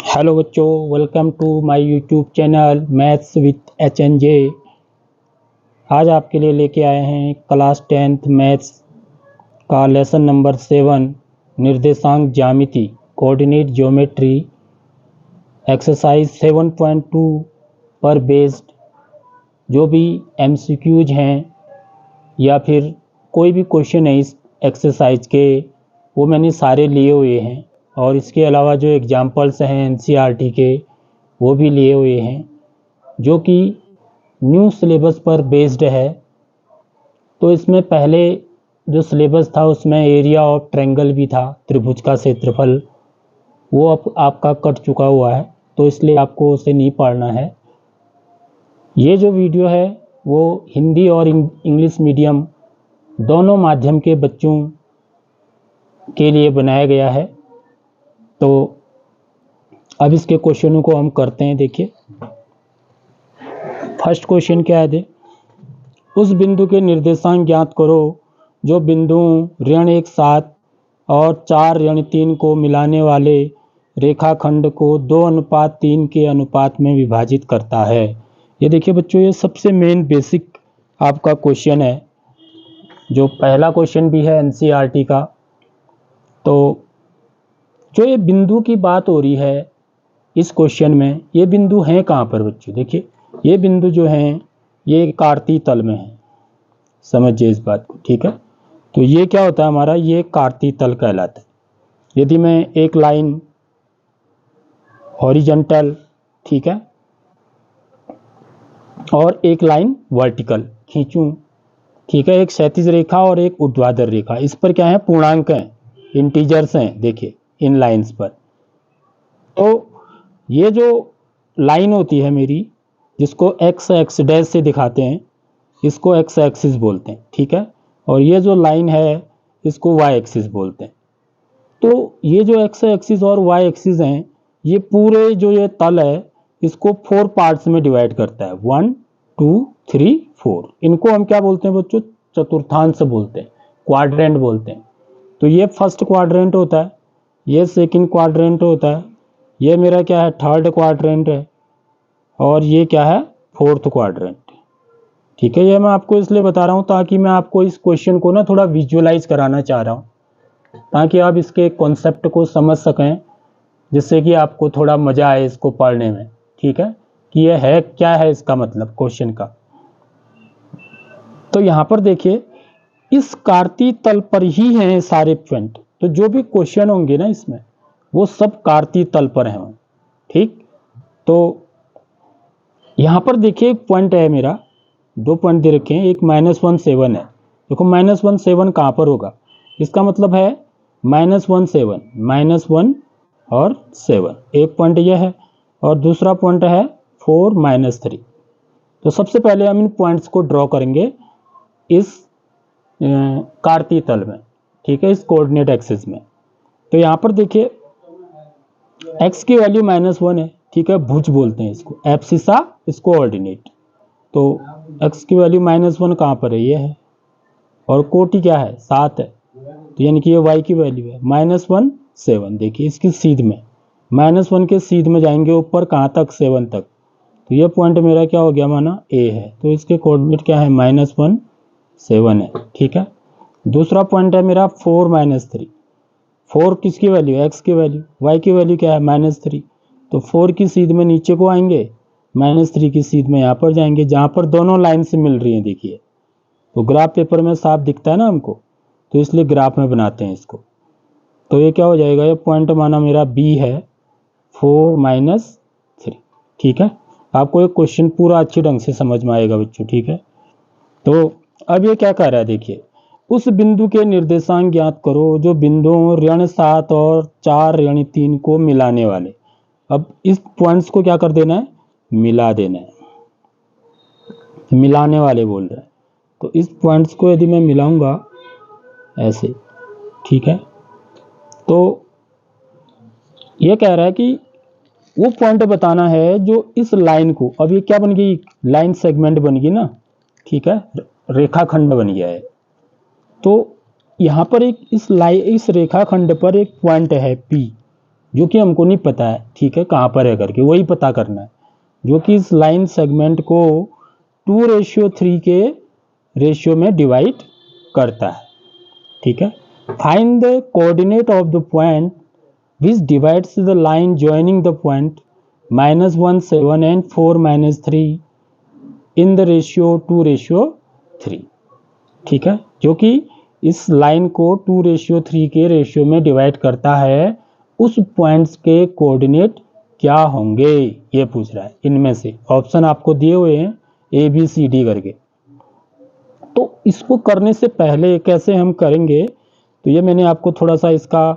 Hello बच्चों, welcome to my YouTube channel maths with HNJ। आज आपके लिए लेके आए हैं क्लास 10th मैथ्स का लेसन नंबर 7 निर्देशांक ज्यामिति कोऑर्डिनेट ज्योमेट्री एक्सरसाइज 7.2 पर बेस्ड जो भी MCQs हैं या फिर कोई भी क्वेश्चन है इस एक्सरसाइज के, वो मैंने सारे लिए हुए हैं। और इसके अलावा जो एग्जाम्पल्स हैं NCERT के वो भी लिए हुए हैं, जो कि न्यू सिलेबस पर बेस्ड है। तो इसमें पहले जो सिलेबस था उसमें एरिया ऑफ ट्रायंगल भी था, त्रिभुज का क्षेत्रफल, वो अब आपका कट चुका हुआ है, तो इसलिए आपको उसे नहीं पढ़ना है। ये जो वीडियो है वो हिंदी और इंग्लिश मीडियम दोनों माध्यम के बच्चों के लिए बनाया गया है। तो अब इसके क्वेश्चनों को हम करते हैं। देखिए, फर्स्ट क्वेश्चन क्या है? उस बिंदु के निर्देशांक ज्ञात करो जो बिंदु ऋण 7 और 4 ऋण 3 को मिलाने वाले रेखाखंड को 2:3 के अनुपात में विभाजित करता है। ये देखिए बच्चों, ये सबसे मेन बेसिक आपका क्वेश्चन है, जो पहला क्वेश्चन भी है NCERT का। तो जो ये बिंदु की बात हो रही है इस क्वेश्चन में, ये बिंदु हैं कहाँ पर बच्चों? देखिए, ये बिंदु जो हैं ये कार्तीय तल में है। समझिए इस बात को, ठीक है। तो ये क्या होता है हमारा, ये कार्तीय तल कहलाता है। यदि मैं एक लाइन हॉरिजॉन्टल, ठीक है, और एक लाइन वर्टिकल खींचूं, ठीक है, एक क्षैतिज रेखा और एक ऊर्ध्वाधर रेखा, इस पर क्या है, पूर्णांक हैं, इंटीजर्स हैं। देखिए इन लाइंस पर, तो ये जो लाइन होती है मेरी, जिसको x डैश से दिखाते हैं, इसको x एक्सिस बोलते हैं, ठीक है। और ये जो लाइन है इसको y एक्सिस बोलते हैं। तो ये जो x एक्सिस और y एक्सिस हैं, ये पूरे जो ये तल है इसको 4 पार्ट्स में डिवाइड करता है, 1 2 3 4। इनको हम क्या बोलते हैं बच्चों? चतुर्थांश बोलते हैं, क्वाड्रेंट बोलते हैं। तो ये फर्स्ट क्वाड्रेंट होता है, ये सेकंड क्वाड्रेंट होता है, ये मेरा क्या है, थर्ड क्वाड्रेंट है, और ये क्या है, फोर्थ क्वाड्रेंट, ठीक है। ये मैं आपको इसलिए बता रहा हूँ ताकि मैं आपको इस क्वेश्चन को ना थोड़ा विजुअलाइज कराना चाह रहा हूँ, ताकि आप इसके कॉन्सेप्ट को समझ सकें, जिससे कि आपको थोड़ा मजा आए इसको पढ़ने में, ठीक है, कि ये है क्या है इसका मतलब क्वेश्चन का। तो यहाँ पर देखिए, इस कार्तीय तल पर ही हैं सारे पॉइंट, तो जो भी क्वेश्चन होंगे ना इसमें वो सब कार्तीय तल पर हैं, ठीक। तो यहाँ पर देखिए एक पॉइंट है मेरा, 2 पॉइंट दे रखे हैं, एक -1 7 है। देखो -1 7 कहाँ पर होगा? इसका मतलब है -1 7, -1 और 7, एक पॉइंट यह है, और दूसरा पॉइंट है 4 -3। तो सबसे पहले हम इन पॉइंट्स को ड्रॉ करेंगे इस कार्तीय तल में, ठीक है, इस कोऑर्डिनेट एक्सिस में। तो यहाँ पर देखिए x की वैल्यू -1 है, ठीक है, भुज बोलते हैं इसको, एब्सिसा इसको ऑर्डिनेट। तो x की वैल्यू -1 कहाँ पर है, ये है, और कोटि क्या है, 7 है, तो यानी कि ये y की वैल्यू है -1 7। देखिए इसकी सीध में, -1 के सीध में जाएंगे ऊपर, कहाँ तक, 7 तक। तो ये पॉइंट मेरा क्या हो गया, माना a है, तो इसके कोऑर्डिनेट क्या है, -1 7 है, ठीक है। दूसरा पॉइंट है मेरा 4 -3। 4 किसकी वैल्यू, x की वैल्यू, y की वैल्यू क्या है, -3। तो 4 की सीध में नीचे को आएंगे, -3 की सीध में यहाँ पर जाएंगे, जहाँ पर दोनों लाइन से मिल रही हैं। देखिए तो ग्राफ पेपर में साफ दिखता है ना हमको, तो इसलिए ग्राफ में बनाते हैं इसको। तो ये क्या हो जाएगा, ये पॉइंट माना मेरा b है, 4 -3, ठीक है। आपको ये क्वेश्चन पूरा अच्छे ढंग से समझ में आएगा बच्चों, ठीक है। तो अब ये क्या कह रहा है, देखिए, उस बिंदु के निर्देशांक ज्ञात करो जो बिंदु ऋण 7 और 4 ऋण 3 को मिलाने वाले। अब इस पॉइंट्स को क्या कर देना है, मिला देना है, मिलाने वाले बोल रहे हैं। तो इस पॉइंट्स को यदि मैं मिलाऊंगा ऐसे, ठीक है, तो ये कह रहा है कि वो पॉइंट बताना है जो इस लाइन को, अब ये क्या बन गई, लाइन सेगमेंट बन गई ना, ठीक है, रेखाखंड बन गया है। तो यहाँ पर एक इस रेखाखंड पर एक पॉइंट है P, जो कि हमको नहीं पता है, ठीक है, कहाँ पर है करके, वही पता करना है, जो कि इस लाइन सेगमेंट को 2:3 के रेशियो में डिवाइड करता है, ठीक है। Find the coordinate of the point which divides the line joining the point -1 7 and 4 -3 in the ratio 2:3, ठीक है, जो कि इस लाइन को 2:3 के रेशियो में डिवाइड करता है। उस पॉइंट्स के कोऑर्डिनेट क्या होंगे ये पूछ रहा है। इनमें से ऑप्शन आपको दिए हुए हैं ABCD करके। तो इसको करने से पहले कैसे हम करेंगे, तो ये मैंने आपको थोड़ा सा इसका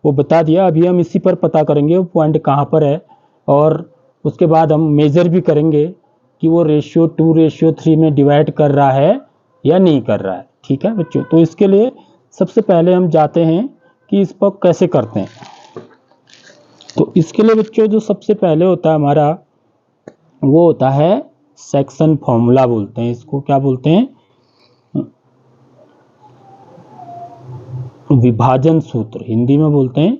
वो बता दिया। अभी हम इसी पर पता करेंगे वो पॉइंट कहाँ पर है, और उसके बाद हम मेजर भी करेंगे कि वो रेशियो 2:3 में डिवाइड कर रहा है या नहीं कर रहा है, ठीक है बच्चों। तो इसके लिए सबसे पहले हम जाते हैं कि इस पर कैसे करते हैं। तो इसके लिए बच्चों जो सबसे पहले होता है हमारा, वो होता है सेक्शन फॉर्मूला, बोलते हैं इसको, क्या बोलते हैं, विभाजन सूत्र, हिंदी में बोलते हैं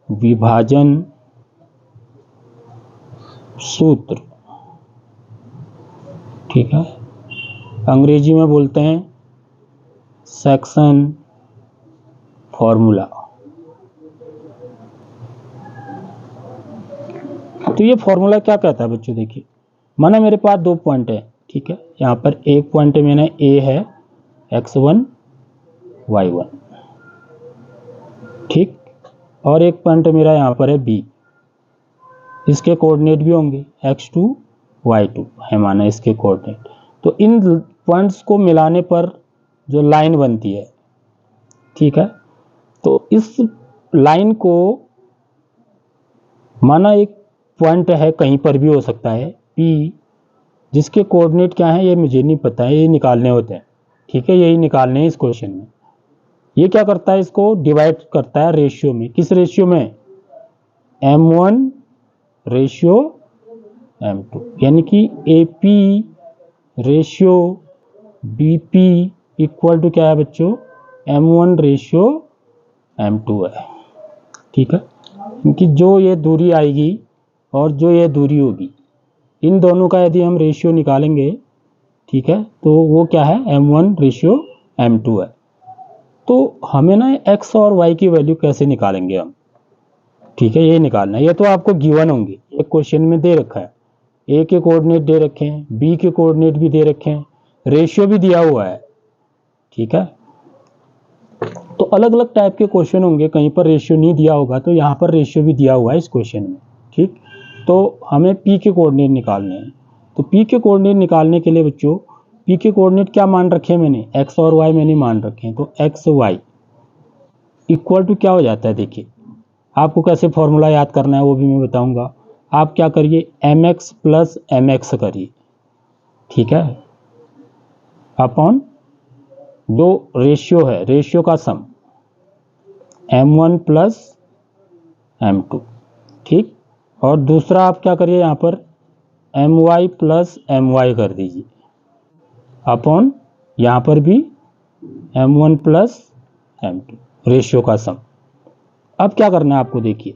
विभाजन सूत्र, ठीक है, अंग्रेजी में बोलते हैं सेक्शन फॉर्मूला। तो ये फॉर्मूला क्या कहता है बच्चों, देखिए, माना मेरे पास दो पॉइंट है, ठीक है, यहाँ पर एक पॉइंट मैंने A है x1 y1, ठीक, और एक पॉइंट मेरा यहाँ पर है B, इसके कोऑर्डिनेट भी होंगे x2 y2 है माना इसके कोऑर्डिनेट। तो इन पॉइंट्स को मिलाने पर जो लाइन बनती है, ठीक है, तो इस लाइन को माना एक पॉइंट है, कहीं पर भी हो सकता है P, जिसके कोऑर्डिनेट क्या है ये मुझे नहीं पता है, ये निकालने होते हैं, ठीक है, यही निकालने हैं इस क्वेश्चन में। ये क्या करता है, इसको डिवाइड करता है रेशियो में, किस रेशियो में, M1 रेशियो M2, यानी कि AP ratio BP equal to क्या है बच्चों, M1 रेशियो M2 है, ठीक है। क्योंकि जो ये दूरी आएगी और जो ये दूरी होगी, इन दोनों का यदि हम रेशियो निकालेंगे, ठीक है, तो वो क्या है, M1 रेशियो M2 है। तो हमें ना x और y की वैल्यू कैसे निकालेंगे हम, ठीक है, ये निकालना है। ये तो आपको गिवन होंगे, एक क्वेश्चन में दे रखा है, A के कोऑर्डिनेट दे रखे हैं, B के कोऑर्डिनेट भी दे रखे हैं, रेशियो भी दिया हुआ है, ठीक है। तो अलग अलग टाइप के क्वेश्चन होंगे, कहीं पर रेशियो नहीं दिया होगा, तो यहाँ पर रेशियो भी दिया हुआ है इस क्वेश्चन में, ठीक। तो हमें P के कोऑर्डिनेट निकालने हैं। तो P के कोऑर्डिनेट निकालने के लिए बच्चों, P के कोऑर्डिनेट क्या मान रखे हैं मैंने, x और y मैंने मान रखे हैं। तो x y इक्वल टू क्या हो जाता है, देखिए, आपको कैसे फॉर्मूला याद करना है वो भी मैं बताऊंगा। आप क्या करिए, mx प्लस mx करिए, ठीक है, अपॉन जो रेशियो है, रेशियो का सम m1 प्लस m2, ठीक। और दूसरा आप क्या करिए, यहाँ पर my प्लस my कर दीजिए, अपॉन यहाँ पर भी m1 प्लस m2, रेशियो का सम। अब क्या करना है आपको, देखिए,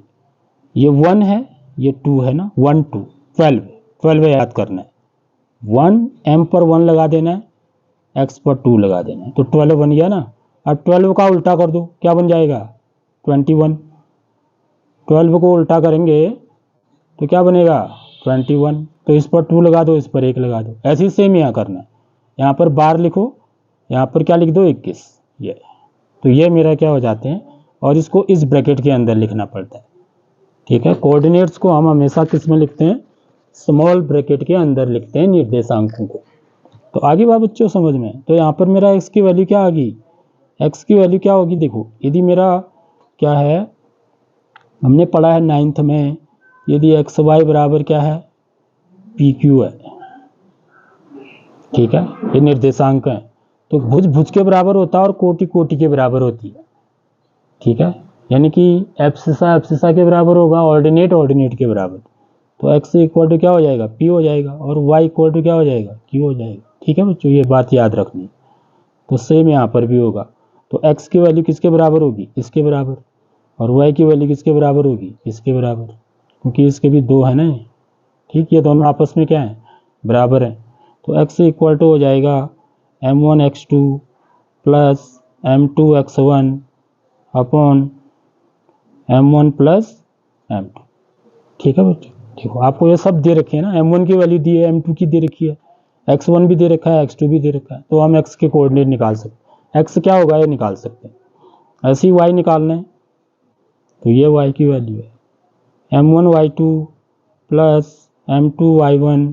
ये 1 है, ये 2 है ना, 1 2 12 याद करना है, 1 m पर 1 लगा देना है, x पर 2 लगा देना है, तो 12 बन गया ना। अब 12 का उल्टा कर दो, क्या बन जाएगा, 21। 12 को उल्टा करेंगे तो क्या बनेगा, 21। तो इस पर 2 लगा दो, इस पर 1 लगा दो, ऐसे ही सेम यहाँ करना है। यहाँ पर बार लिखो, यहाँ पर क्या लिख दो, 21, ये। तो ये मेरा क्या हो जाते हैं, और इसको इस ब्रैकेट के अंदर लिखना पड़ता है, ठीक है। कोऑर्डिनेट्स को हम हमेशा किस में लिखते हैं, स्मॉल ब्रैकेट के अंदर लिखते हैं निर्देशांकों को। तो आगे बात बच्चों समझ में। तो यहाँ पर मेरा x की वैल्यू क्या आ गई, x की वैल्यू क्या होगी, देखो, यदि मेरा क्या है, हमने पढ़ा है 9th में, यदि x y बराबर क्या है, PQ है, ठीक है, ये निर्देशांक है। तो भुज भुज के बराबर होता है और कोटि कोटि के बराबर होती है, ठीक है, यानी कि एब्सिसा के बराबर होगा, ऑर्डिनेट ऑर्डिनेट के बराबर। तो x इक्वल टू क्या हो जाएगा, P हो जाएगा, और y इक्वल टू क्या हो जाएगा, Q हो जाएगा, ठीक है बच्चों, ये बात याद रखनी। तो सेम यहाँ पर भी होगा। तो x की वैल्यू किसके बराबर होगी, इसके बराबर। और y की वैल्यू किसके बराबर होगी, इसके बराबर, क्योंकि इसके भी 2 है ना, ठीक, ये दोनों आपस में क्या है, बराबर है। तो x इक्वल टू हो जाएगा m1 x2 plus m2 x1 upon m1 plus m2, ठीक है बच्चों। देखो आपको ये सब दे रखे हैं ना, m1 की वैल्यू दी है, m2 की दे रखी है, x1 भी दे रखा है, x2 भी दे रखा है, तो हम x के कोऑर्डिनेट निकाल सकते हैं, x क्या होगा ये निकाल सकते हैं। ऐसे ही y निकालना है, तो ये y की वैल्यू है m1 y2 plus m2 y1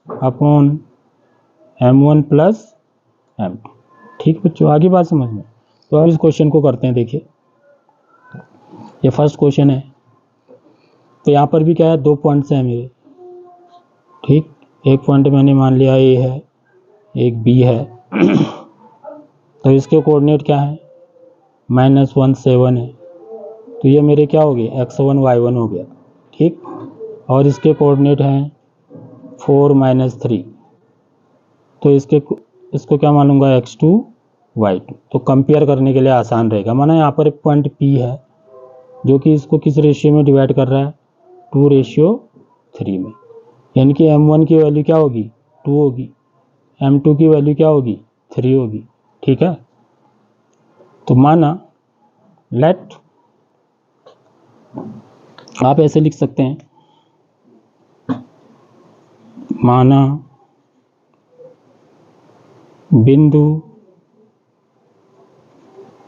upon m1 plus m2, ठीक बच्चों, आगे बात समझ में। तो अब इस क्वेश्चन को करते हैं। देखिए ये फर्स्ट क्वेश्चन है, तो यहाँ पर भी क्या है, 2 पॉइंट्स हैं मेरे, ठीक, एक पॉइंट मैंने मान लिया ए है, एक बी है तो इसके कोऑर्डिनेट क्या है, -1 7 है, तो ये मेरे क्या हो गए, x1 y1 हो गया, ठीक, और इसके कोऑर्डिनेट हैं 4 -3, तो इसको क्या मान लूँगा, x2 y2, तो कंपेयर करने के लिए आसान रहेगा। माना यहाँ पर एक पॉइंट P है जो कि इसको किस रेशियो में डिवाइड कर रहा है, 2:3 में, यानी कि m1 की वैल्यू क्या होगी, 2 होगी, m2 की वैल्यू क्या होगी, 3 होगी, ठीक है। तो माना लेट, आप ऐसे लिख सकते हैं, माना बिंदु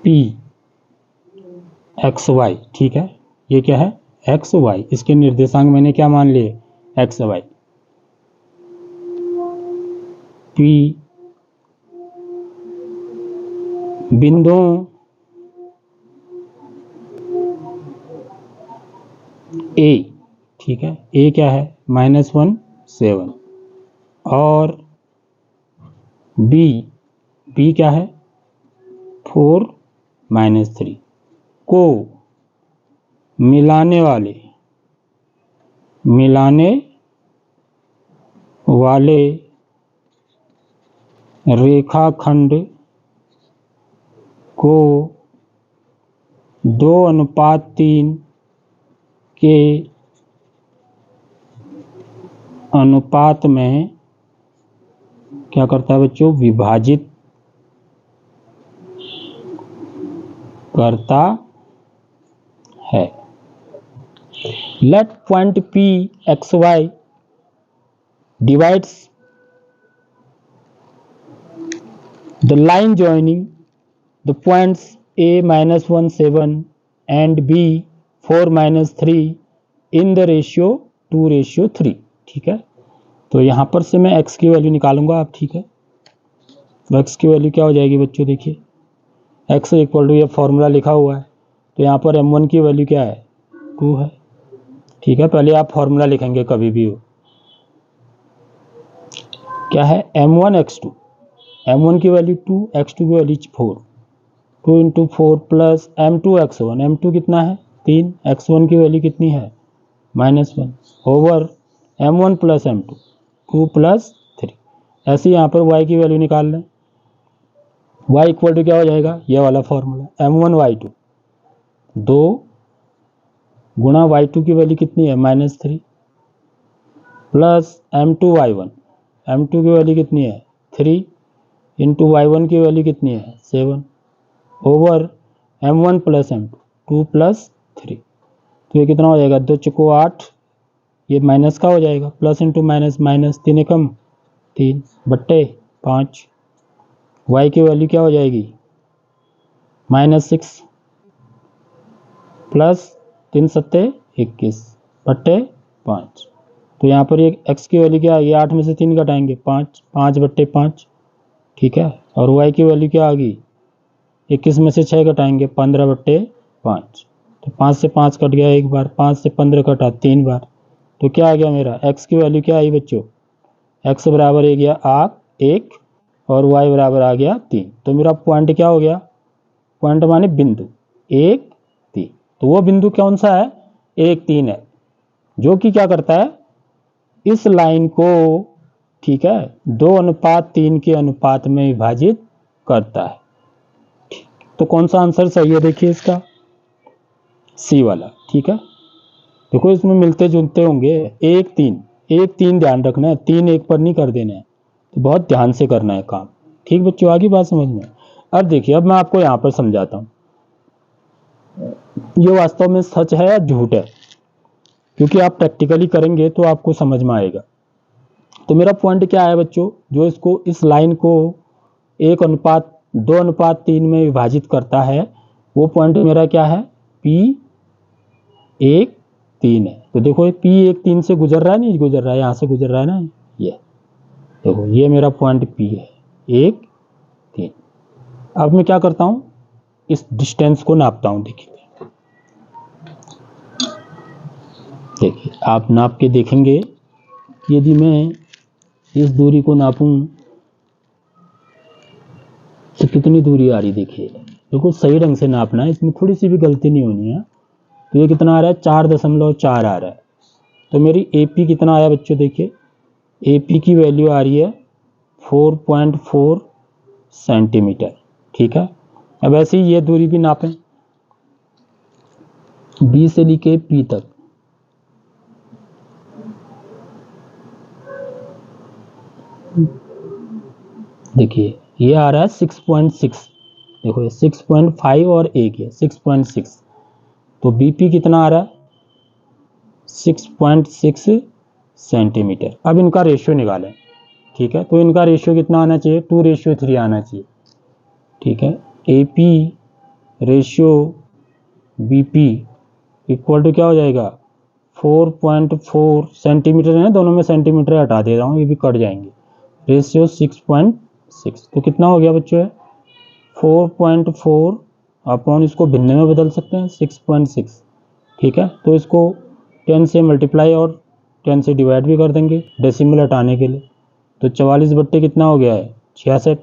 P XY, ठीक है, ये क्या है, XY, इसके निर्देशांक मैंने क्या मान लिए, XY, P बिंदुओं A, ठीक है, A क्या है, -1 7, और B क्या है, 4 -3 को मिलाने वाले रेखाखंड को 2:3 के अनुपात में क्या करता है बच्चों, विभाजित करता है। Let point P XY divides the line joining the points A -1 7 and B 4 -3 in the ratio 2:3, ठीक है। तो यहाँ पर से मैं x की वैल्यू निकालूंगा आप, ठीक है, तो x की वैल्यू क्या हो जाएगी बच्चों, देखिए x इक्वल टू, ये फॉर्मूला लिखा हुआ है, तो यहाँ पर m1 की वैल्यू क्या है, 2 है, ठीक है। पहले आप फॉर्मूला लिखेंगे कभी भी हो, क्या है, m1 x2, m1 की वैल्यू 2, x2 की value 4, 2 × 4 plus m2 x1, m2 कितना है, 3, x1 की वैल्यू कितनी है, -1, ओवर m1 प्लस m2, 2 + 3। ऐसे यहाँ पर y की वैल्यू निकाल लें, y इक्वल टू क्या हो जाएगा, ये वाला फॉर्मूला, m1 y2, 2 गुणा y2 की वैल्यू कितनी है, -3, प्लस m2 y1, m2 की वैल्यू कितनी है, 3, इंटू y1 की वैल्यू कितनी है, 7, ओवर m1 प्लस m2, 2 + 3, तो ये कितना हो जाएगा, 2 × 8, ये माइनस का हो जाएगा, प्लस इंटू माइनस, माइनस 3 एकम 3 बट्टे 5, y की वैल्यू क्या हो जाएगी, -6 प्लस 3 सत्ते 21 बट्टे 5, तो यहाँ पर ये x की वैल्यू क्या आएगी, 8 में से 3 घटाएंगे 5, 5 बट्टे 5, ठीक है, और y की वैल्यू क्या आ गई, 21 में से 6 घटाएंगे 15 बट्टे 5, तो 5 से 5 कट गया एक बार, 5 से 15 कटा 3 बार, तो क्या आ गया मेरा, x की वैल्यू क्या आई बच्चों, x बराबर आ गया 1 और y बराबर आ गया 3, तो मेरा पॉइंट क्या हो गया, पॉइंट माने बिंदु 1 3, तो वो बिंदु कौन सा है, 1 3 है, जो कि क्या करता है, इस लाइन को, ठीक है, 2:3 के अनुपात में विभाजित करता है। तो कौन सा आंसर सही है, देखिए इसका, सी वाला, ठीक है। देखो इसमें मिलते जुलते होंगे, 1 3 ध्यान रखना है, 3 1 पर नहीं कर देना है, तो बहुत ध्यान से करना है काम, ठीक बच्चों, आगे बात समझ में। अब देखिए, अब मैं आपको यहाँ पर समझाता हूँ ये वास्तव में सच है या झूठ है, क्योंकि आप प्रैक्टिकली करेंगे तो आपको समझ में आएगा। तो मेरा पॉइंट क्या है बच्चों, जो इसको इस लाइन को 1:2:3 में विभाजित करता है, वो पॉइंट मेरा क्या है, P1 3 है। तो देखो ये P1 3 से गुजर रहा है, नहीं गुजर रहा है, यहाँ से गुजर रहा है ना, ये देखो ये मेरा पॉइंट P है 1 3। अब मैं क्या करता हूँ, इस डिस्टेंस को नापता हूँ। देखिए आप नाप के देखेंगे कि यदि मैं इस दूरी को नापूं तो कितनी दूरी आ रही, देखिए देखो सही ढंग से नापना है, इसमें थोड़ी सी भी गलती नहीं होनी है। तो ये कितना आ रहा है, 4.4 आ रहा है। तो मेरी AP कितना आया बच्चों, देखिए AP की वैल्यू आ रही है 4.4 सेंटीमीटर, ठीक है। अब ऐसे ही ये दूरी भी नापें, B से लेके P तक, देखिए ये आ रहा है 6.6, देखो ये 6.5 और एक है 6.6, तो BP कितना आ रहा है 6.6 सेंटीमीटर। अब इनका रेशियो निकालें, ठीक है। तो इनका रेशियो कितना आना चाहिए, 2:3 आना चाहिए, ठीक है। AP ratio BP equal to क्या हो जाएगा, 4.4 सेंटीमीटर है, दोनों में सेंटीमीटर हटा दे रहा हूँ, ये भी कट जाएंगे, रेशियो 6.6। तो कितना हो गया बच्चों, 4.4 अपॉन, इसको भिन्न में बदल सकते हैं 6.6, ठीक है। तो इसको 10 से मल्टीप्लाई और 10 से डिवाइड भी कर देंगे डेसिमल हटाने के लिए। तो 44 बट्टे कितना हो गया है, 66।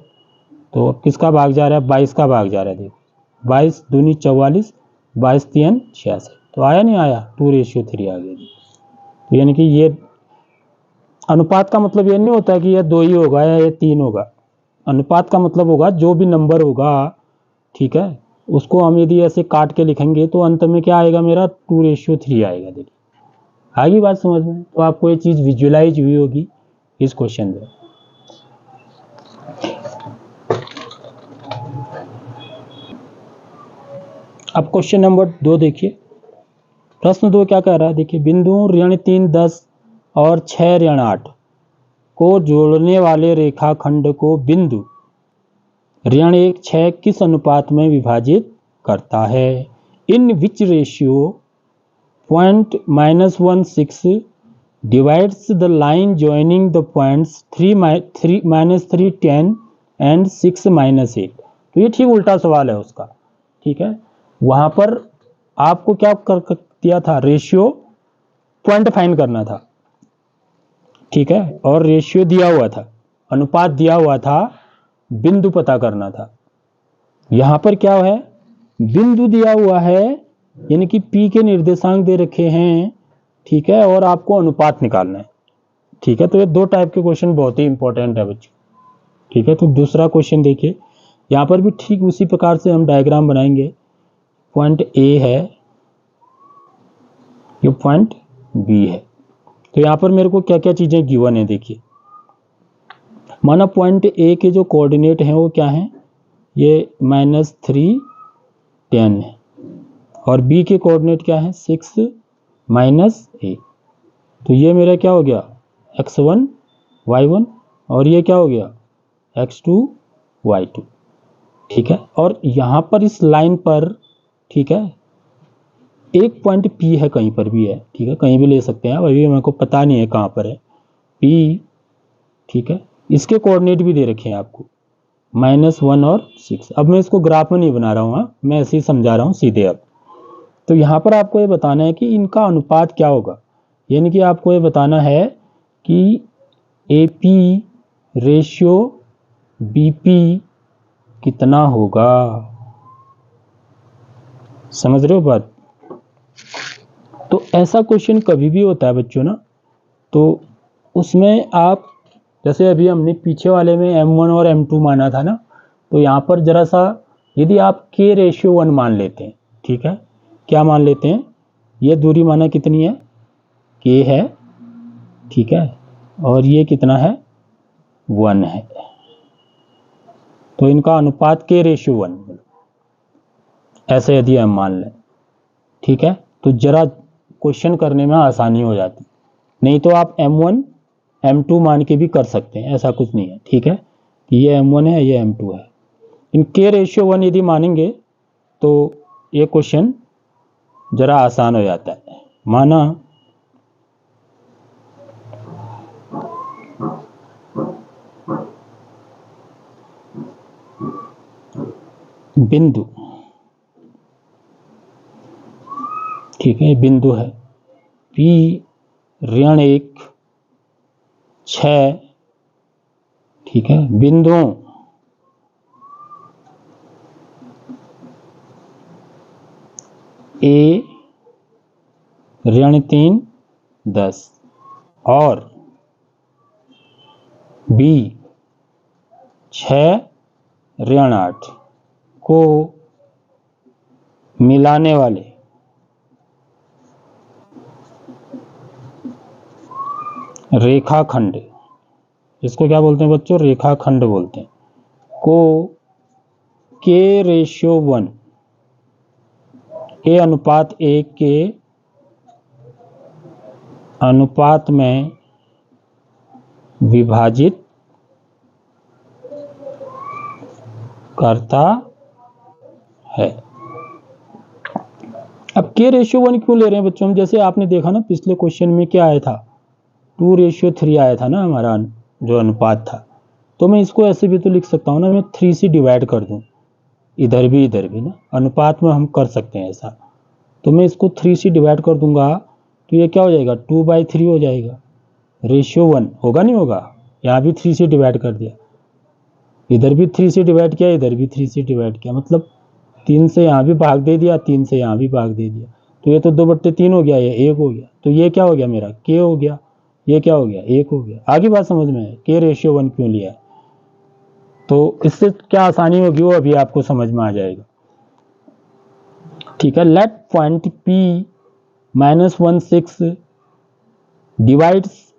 तो अब किसका भाग जा रहा है, 22 का भाग जा रहा है, देखो 22 दूनी 44, 22 3 66, तो आया नहीं आया, 2:3 आ गया। तो यानी कि ये अनुपात का मतलब ये नहीं होता है कि ये 2 ही होगा या ये 3 होगा। अनुपात का मतलब होगा जो भी नंबर होगा, ठीक है, उसको हम यदि ऐसे काट के लिखेंगे तो अंत में क्या आएगा मेरा, 2:3 आएगा। देखिए आगे बात समझ में, तो आपको ये चीज़ विजुअलाइज हुई होगी इस क्वेश्चन में। अब क्वेश्चन नंबर 2 देखिए, प्रश्न 2 क्या कह रहा है, देखिए बिंदु ऋण 3 10 और 6 ऋण 8 को जोड़ने वाले रेखाखंड को बिंदु ऋण 1 6 किस अनुपात में विभाजित करता है, in which ratio .-16 divides the line joining the points 3 -3 10 and 6 -8। तो ये ठीक उल्टा सवाल है उसका, ठीक है। वहां पर आपको क्या कर दिया था, रेशियो पॉइंट फाइंड करना था, ठीक है, और रेशियो दिया हुआ था, अनुपात दिया हुआ था, बिंदु पता करना था। यहां पर क्या है, बिंदु दिया हुआ है, यानी कि P के निर्देशांक दे रखे हैं, ठीक है, और आपको अनुपात निकालना है, ठीक है। तो ये 2 टाइप के क्वेश्चन बहुत ही इंपॉर्टेंट है बच्चों, ठीक है। तो दूसरा क्वेश्चन देखिए, यहाँ पर भी ठीक उसी प्रकार से हम डायग्राम बनाएंगे। पॉइंट A है, ये पॉइंट B है। तो यहाँ पर मेरे को क्या क्या चीजें गिवन है, देखिए माना पॉइंट A के जो कोऑर्डिनेट हैं वो क्या हैं, ये -3 10 है, और B के कोऑर्डिनेट क्या है, 6 -8। तो ये मेरा क्या हो गया, x1 y1, और ये क्या हो गया, x2 y2, ठीक है। और यहाँ पर इस लाइन पर, ठीक है, एक पॉइंट P है, कहीं पर भी है, ठीक है, कहीं भी ले सकते हैं, अभी मेरे को पता नहीं है कहाँ पर है P, ठीक है। इसके कोऑर्डिनेट भी दे रखे हैं आपको -1 और 6। अब मैं इसको ग्राफ में नहीं बना रहा हूँ, मैं ऐसे ही समझा रहा हूँ सीधे। अब तो यहाँ पर आपको ये बताना है कि इनका अनुपात क्या होगा, यानी कि आपको ये बताना है कि AP रेशियो BP कितना होगा, समझ रहे हो बात। तो ऐसा क्वेश्चन कभी भी होता है बच्चों ना, तो उसमें आप जैसे अभी हमने पीछे वाले में M1 और M2 माना था ना, तो यहाँ पर जरा सा यदि आप K रेशियो 1 मान लेते हैं, ठीक है, क्या मान लेते हैं, ये दूरी माना कितनी है, k है, ठीक है, और ये कितना है, 1 है, तो इनका अनुपात k/1, ऐसे यदि हम मान लें, ठीक है, तो जरा क्वेश्चन करने में आसानी हो जाती, नहीं तो आप m1 m2 मान के भी कर सकते हैं, ऐसा कुछ नहीं है, ठीक है, ये m1 है, ये m2 है, इन k/1 यदि मानेंगे तो ये क्वेश्चन जरा आसान हो जाता है। माना बिंदु, ठीक है, बिंदु है P-1 6, ठीक है, बिंदुओं A-3 10 और B-6-8 को मिलाने वाले रेखाखंड, इसको क्या बोलते हैं बच्चों, रेखाखंड बोलते हैं, को k/1 A/1 के अनुपात में विभाजित करता है। अब k/1 क्यों ले रहे हैं बच्चों हम, जैसे आपने देखा ना पिछले क्वेश्चन में क्या आया था, 2/3 आया था ना हमारा जो अनुपात था, तो मैं इसको ऐसे भी तो लिख सकता हूँ ना, मैं 3 से डिवाइड कर दूं, इधर भी ना, अनुपात में हम कर सकते हैं ऐसा, तो मैं इसको 3 से डिवाइड कर दूंगा तो ये क्या हो जाएगा, 2/3 हो जाएगा, रेशियो 1 होगा, नहीं होगा, यहाँ भी 3 से डिवाइड कर दिया, इधर भी 3 से डिवाइड किया, इधर भी 3 से डिवाइड किया, मतलब 3 से यहाँ भी भाग दे दिया, 3 से यहाँ भी भाग दे दिया, तो ये तो 2/3 हो गया, ये 1 हो गया, तो ये क्या हो गया मेरा, k हो गया, ये क्या हो गया, 1 हो गया। आगे बात समझ में है, k/1 क्यों लिया है, तो इससे क्या आसानी होगी वो अभी आपको समझ में आ जाएगा, ठीक है। Let point P-16 divides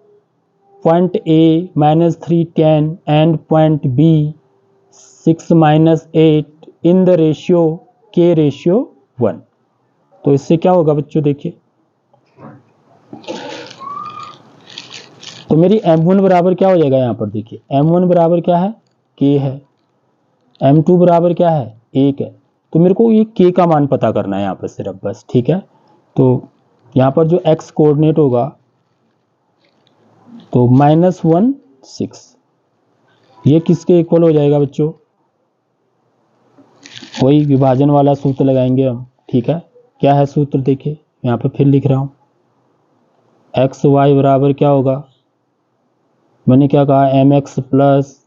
point A-310 and point B-6-8 in the ratio k/1, तो इससे क्या होगा बच्चों, देखिए, तो मेरी m1 बराबर क्या हो जाएगा, यहाँ पर देखिए m1 बराबर क्या है, k है, m2 बराबर क्या है, 1 है, तो मेरे को ये k का मान पता करना है यहाँ पर सिर्फ बस, ठीक है, तो यहाँ पर जो x कोऑर्डिनेट होगा तो -1 6, ये किसके इक्वल हो जाएगा बच्चों, वही विभाजन वाला सूत्र लगाएंगे हम, ठीक है, क्या है सूत्र, देखिए यहाँ पर फिर लिख रहा हूँ, एक्स वाई बराबर क्या होगा, मैंने क्या कहा, mx प्लस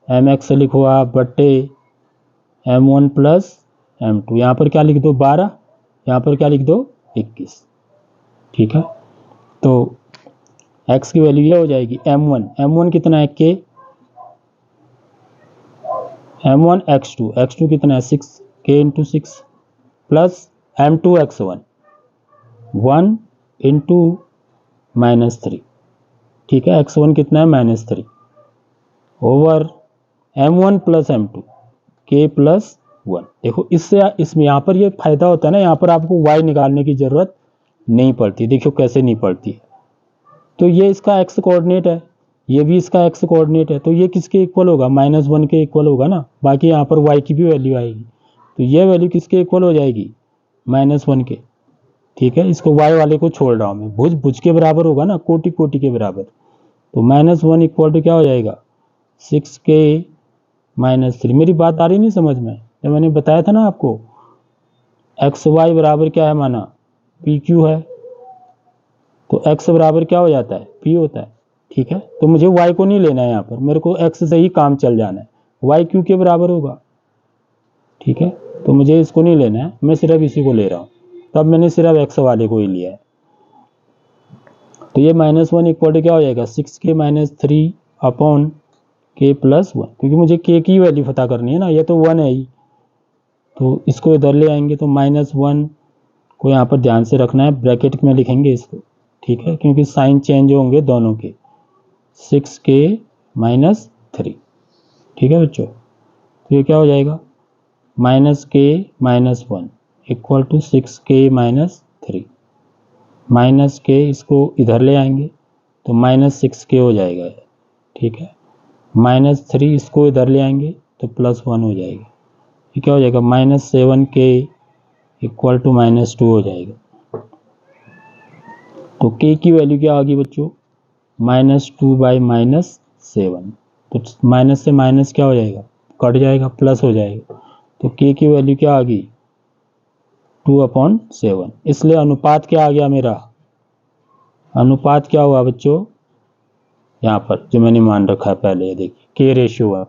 mx लिखो आप बट्टे m1 प्लस m2, यहाँ पर क्या लिख दो 12, यहाँ पर क्या लिख दो 21, ठीक है, तो x की वैल्यू ये हो जाएगी m1 कितना है k, m1 x2 कितना है 6, k into 6 plus m2 x1 1 into -3, ठीक है, x1 कितना है -3 over m1 plus m2 k plus 1। देखो इससे इसमें यहाँ पर ये फायदा होता है ना, यहाँ पर आपको y निकालने की जरूरत नहीं पड़ती, देखो कैसे नहीं पड़ती है, तो ये इसका x कोऑर्डिनेट है, ये भी इसका x कोऑर्डिनेट है, तो ये किसके इक्वल होगा, -1 के इक्वल होगा ना, बाकी यहाँ पर y की भी वैल्यू आएगी, तो ये वैल्यू किसके इक्वल हो जाएगी, -1 के, ठीक है, इसको y वाले को छोड़ रहा हूँ मैं, भुज के बराबर होगा ना, कोटि के बराबर, तो -1 इक्वल टू क्या हो जाएगा 6k -3। मेरी बात आ रही नहीं समझ में, जब मैंने बताया था ना आपको एक्स वाई बराबर क्या है माना पी क्यू है, तो x बराबर क्या हो जाता है p होता है, ठीक है, तो मुझे y को नहीं लेना है, यहाँ पर मेरे को x से ही काम चल जाना है, y क्यू के बराबर होगा, ठीक है, तो मुझे इसको नहीं लेना है, मैं सिर्फ इसी को ले रहा हूँ, तब मैंने सिर्फ x वाले को ही लिया है, तो ये -1 इक्वल टू क्या हो जाएगा 6k -3 अपॉन k प्लस 1, क्योंकि मुझे k की वैल्यू पता करनी है ना, ये तो 1 है ही, तो इसको इधर ले आएंगे तो -1 को यहाँ पर ध्यान से रखना है, ब्रैकेट में लिखेंगे इसको, ठीक है, क्योंकि साइन चेंज होंगे दोनों के। 6k माइनस 3, ठीक है बच्चों। तो ये क्या हो जाएगा, -k minus 1 equal to 6k minus 3। Minus के इसको इधर ले आएंगे तो -6k हो जाएगा, ठीक है। -3 इसको इधर ले आएंगे तो +1 हो जाएगा। ये क्या हो जाएगा, -7k इक्वल टू -2 हो जाएगा। तो k की वैल्यू क्या आ गई बच्चों, -2/-7। तो माइनस से माइनस क्या हो जाएगा, कट जाएगा, प्लस हो जाएगा। तो k की वैल्यू क्या आ गई, 2/7। इसलिए अनुपात क्या आ गया मेरा, अनुपात क्या हुआ बच्चों, यहाँ पर जो मैंने मान रखा है पहले, ये देखिए k रेशियो हुआ,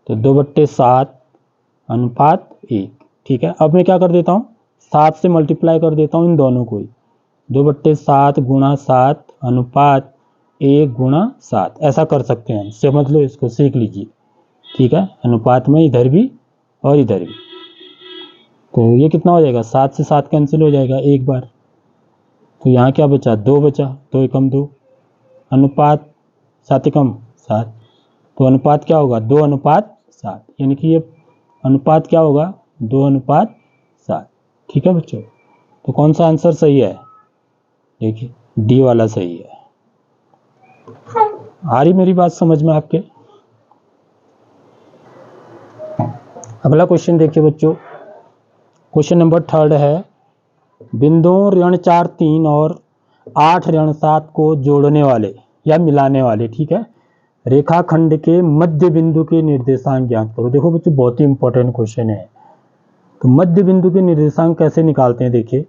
तो 2/7 अनुपात 1, ठीक है। अब मैं क्या कर देता हूँ, 7 से मल्टीप्लाई कर देता हूँ इन दोनों को ही, 2/7 गुणा 7 अनुपात 1 गुणा 7, ऐसा कर सकते हैं, समझ लो इसको, सीख लीजिए, ठीक है। अनुपात में इधर भी और इधर भी, तो ये कितना हो जाएगा, 7 से 7 कैंसिल हो जाएगा एक बार, तो यहाँ क्या बचा, 2 बचा, 2 एकम 2, अनुपात 7 एकम 7, तो अनुपात क्या होगा, 2/7, यानी कि ये अनुपात क्या होगा, 2/7, ठीक है बच्चों। तो कौन सा आंसर सही है, देखिए डी वाला सही है। आ रही मेरी बात समझ में आपके। अगला क्वेश्चन देखिए बच्चों, क्वेश्चन नंबर 3 है, बिंदुओं ऋण 4 3 और 8 ऋण 7 को जोड़ने वाले या मिलाने वाले, ठीक है, रेखाखंड के मध्य बिंदु के निर्देशांक ज्ञात करो। देखो बच्चों बहुत ही इंपॉर्टेंट क्वेश्चन है। तो मध्य बिंदु के निर्देशांक कैसे निकालते हैं, देखिए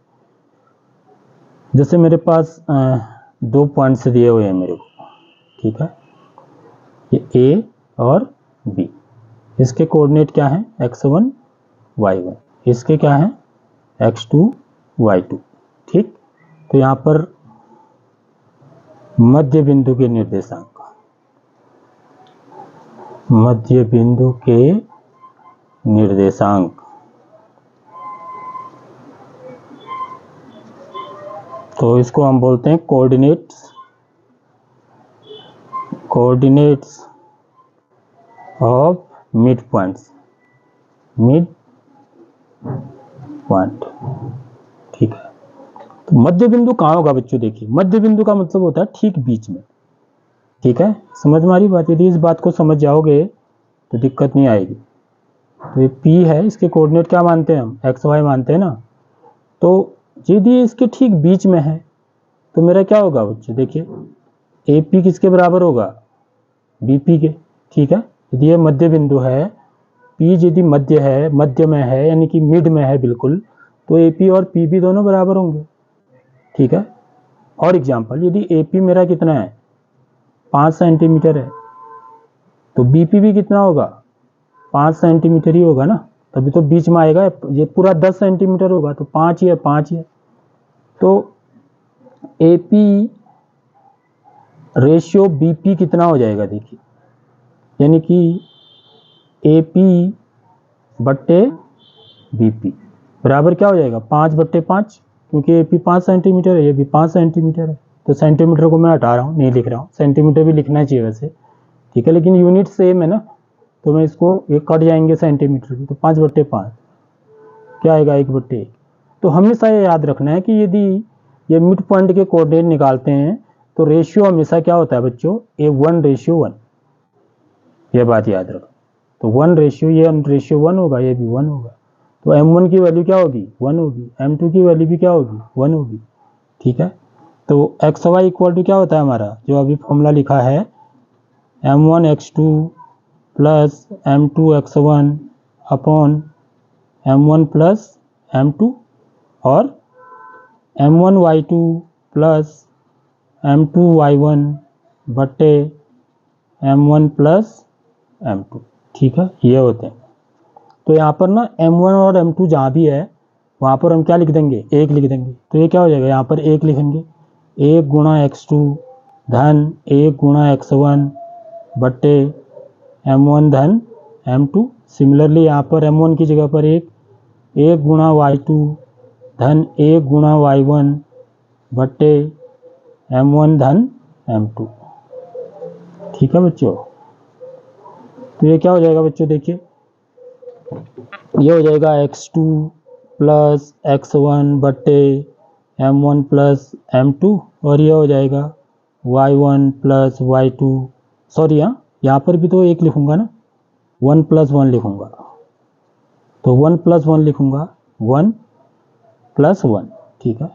जैसे मेरे पास 2 पॉइंट्स दिए हुए हैं मेरे को, ठीक है, ये A और B, इसके कोऑर्डिनेट क्या हैं, x1 y1, इसके क्या हैं, x2 y2, ठीक। तो यहाँ पर मध्य बिंदु के निर्देशांक, मध्य बिंदु के निर्देशांक, तो इसको हम बोलते हैं coordinates, coordinates of mid points, mid point, ठीक है। तो मध्य बिंदु कहाँ होगा बच्चों, देखिए मध्य बिंदु का मतलब होता है ठीक बीच में, ठीक है, समझ में आ रही बात। यदि इस बात को समझ जाओगे तो दिक्कत नहीं आएगी। तो ये P है, इसके कोऑर्डिनेट क्या मानते हैं हम, एक्स वाई मानते हैं ना। तो यदि इसके ठीक बीच में है तो मेरा क्या होगा बच्चों, देखिए AP किसके बराबर होगा, BP के, ठीक है। यदि ये मध्य बिंदु है, P यदि मध्य है, मध्य में है, यानी कि मिड में है बिल्कुल, तो AP और PB दोनों बराबर होंगे, ठीक है। और एग्जाम्पल, यदि AP मेरा कितना है, 5 सेंटीमीटर है, तो BP भी कितना होगा, 5 सेंटीमीटर ही होगा ना, तभी तो बीच में आएगा। ये पूरा 10 सेंटीमीटर होगा तो 5 ही है, 5 ही है। तो AP रेशियो BP कितना हो जाएगा, देखिए, यानी कि AP बट्टे BP बराबर क्या हो जाएगा, 5/5, क्योंकि AP 5 सेंटीमीटर है, ये भी 5 सेंटीमीटर है। तो सेंटीमीटर को मैं हटा रहा हूँ, नहीं लिख रहा हूँ, सेंटीमीटर भी लिखना चाहिए वैसे, ठीक है, लेकिन यूनिट सेम है ना, तो मैं इसको ये कट जाएंगे सेंटीमीटर की, तो 5/5 क्या आएगा, 1/1। तो हमेशा ये याद रखना है कि यदि ये मिड पॉइंट के कोऑर्डिनेट निकालते हैं तो रेशियो हमेशा क्या होता है बच्चों, ये 1:1, ये बात याद रखो। तो 1 रेशियो, ये 1:1 होगा, ये भी 1 होगा, तो M1 की वैल्यू क्या होगी, 1 होगी, M2 की वैल्यू भी क्या होगी, 1 होगी, ठीक है। तो एक्स वाई इक्वल टू क्या होता है हमारा, जो अभी फॉर्मूला लिखा है, M1 x2 plus M2 x1 upon M1 plus M2, और M1 y2 plus M2 y1 बट्टे M1 प्लस M2, ठीक है, ये होते हैं। तो यहाँ पर ना M1 और M2 जहाँ भी है वहाँ पर हम क्या लिख देंगे, 1 लिख देंगे। तो ये क्या हो जाएगा, यहाँ पर 1 लिखेंगे, 1 गुणा x2 धन 1 गुणा x1 बट्टे M1 धन M2। सिमिलरली यहाँ पर M1 की जगह पर 1 गुणा y2 धन a गुणा y1 बट्टे m1 धन m2। ठीक है बच्चों, तो ये क्या हो जाएगा बच्चों, देखिए ये हो जाएगा x2 प्लस x1 बट्टे m1 प्लस m2, और ये हो जाएगा y1 प्लस y2, सॉरी यहाँ पर भी तो एक लिखूंगा ना, 1 प्लस 1 लिखूंगा, तो 1 प्लस 1 लिखूंगा, 1 प्लस 1। ठीक है,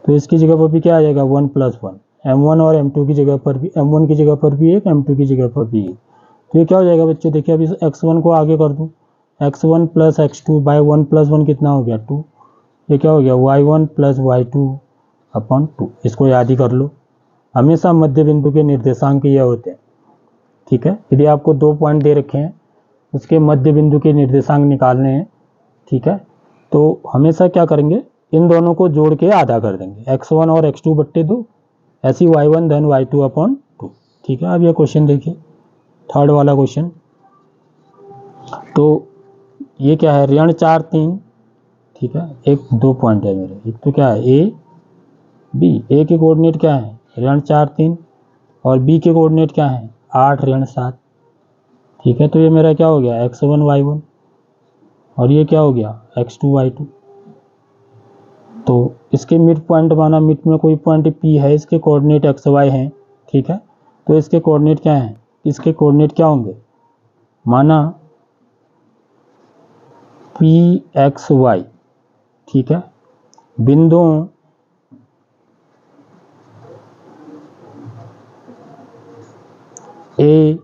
तो इसकी जगह पर भी क्या आ जाएगा, 1 प्लस 1, m1 और m2 की जगह पर भी, m1 की जगह पर भी एक, m2 की जगह पर भी एक। तो ये क्या हो जाएगा बच्चों, देखिए अभी x1 को आगे कर दूं, x1 plus x2 bye 1 plus 1 कितना हो गया, 2। ये क्या हो गया, y1 प्लस y2 अपॉन 2। इसको याद ही कर लो, हमेशा मध्य बिंदु के निर्देशांक ये होते हैं। ठीक है, यदि आपको 2 पॉइंट दे रखे हैं, उसके मध्य बिंदु के निर्देशांक निकालने हैं, ठीक है, तो हमेशा क्या करेंगे, इन दोनों को जोड़ के आधा कर देंगे, x1 और x2 बट्टे 2, ऐसी y1 धन y2 अपॉन 2। ठीक है, अब ये क्वेश्चन देखिए, थर्ड वाला क्वेश्चन, तो ये क्या है, ऋण 4 3। ठीक है, एक 2 पॉइंट है मेरे, एक तो क्या है ए बी, ए के कोऑर्डिनेट क्या है, ऋण 4 3, और बी के कोऑर्डिनेट क्या है, 8 ऋण 7। ठीक है, तो ये मेरा क्या हो गया, x1 y1, और ये क्या हो गया, x2 y2। तो इसके मिड पॉइंट माना, मिड में कोई पॉइंट P है, इसके कोऑर्डिनेट x y हैं। ठीक है, तो इसके कोऑर्डिनेट क्या हैं, इसके कोऑर्डिनेट क्या होंगे, माना P x y। ठीक है, बिंदुओं A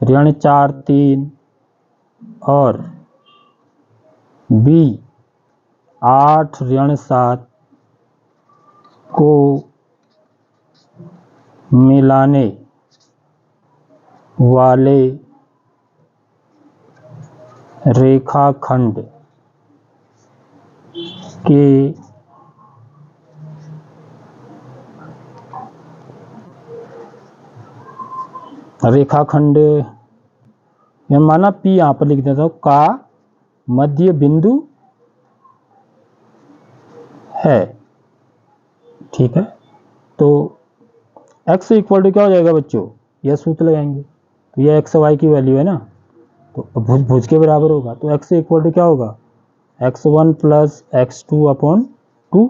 ऋण 4 3 और B 8 ऋण 7 को मिलाने वाले रेखाखंड के रेखाखंड, मैं माना P यहाँ पर लिख देता हूँ, का मध्य बिंदु है। ठीक है, तो x इक्वल टू क्या हो जाएगा बच्चों, यह सूत्र लगाएंगे, तो यह x y की वैल्यू है ना, तो भुज भुज के बराबर होगा, तो x इक्वल टू क्या होगा, x1 प्लस x2 अपॉन 2,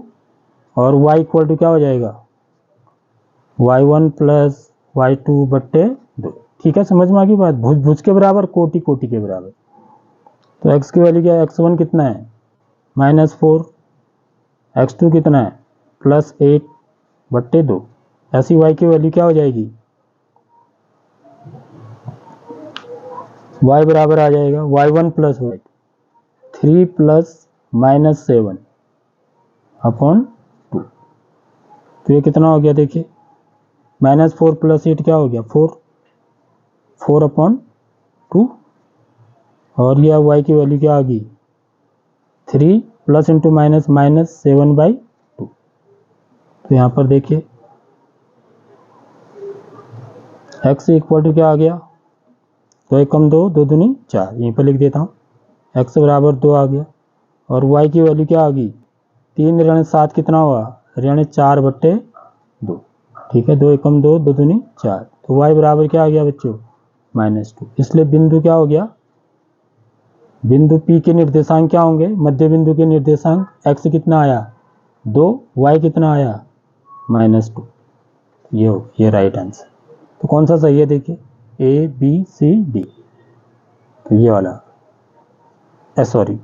और y इक्वल टू क्या हो जाएगा, y1 प्लस y2 बट्टे 2। ठीक है, समझ में आ गई बात, भुज भुज के बराबर, कोटि कोटि के बराबर। तो x की वैल्यू क्या है, x1 कितना है, -4, x2 कितना है, +8 बट्टे 2, ऐसी y की वैल्यू क्या हो जाएगी, y बराबर आ जाएगा y1 plus y2, 3 plus -7 upon 2। तो ये कितना हो गया, देखिए -4 प्लस 8 क्या हो गया, 4 अपॉन 2, और यह y की वैल्यू क्या आ गई, 3 प्लस इंटू माइनस -7/2। तो यहाँ पर देखिए x इक्वल टू क्या आ गया, तो 1 कम 2, 2 दूनी 4, यहीं पर लिख देता हूँ, x बराबर 2 आ गया, और y की वैल्यू क्या आ गई, 3 ऋण 7 कितना हुआ, ऋण 4 बट्टे 2। ठीक है, 2 1 कम 2, 2 दूनी 4, तो y बराबर क्या आ गया बच्चों, -2। इसलिए बिंदु क्या हो गया, बिंदु P के निर्देशांक क्या होंगे, मध्य बिंदु के निर्देशांक, x कितना आया 2, y कितना आया -2। ये हो, ये राइट आंसर। तो कौन सा सही है, देखिए A B C D, तो ये वाला, सॉरी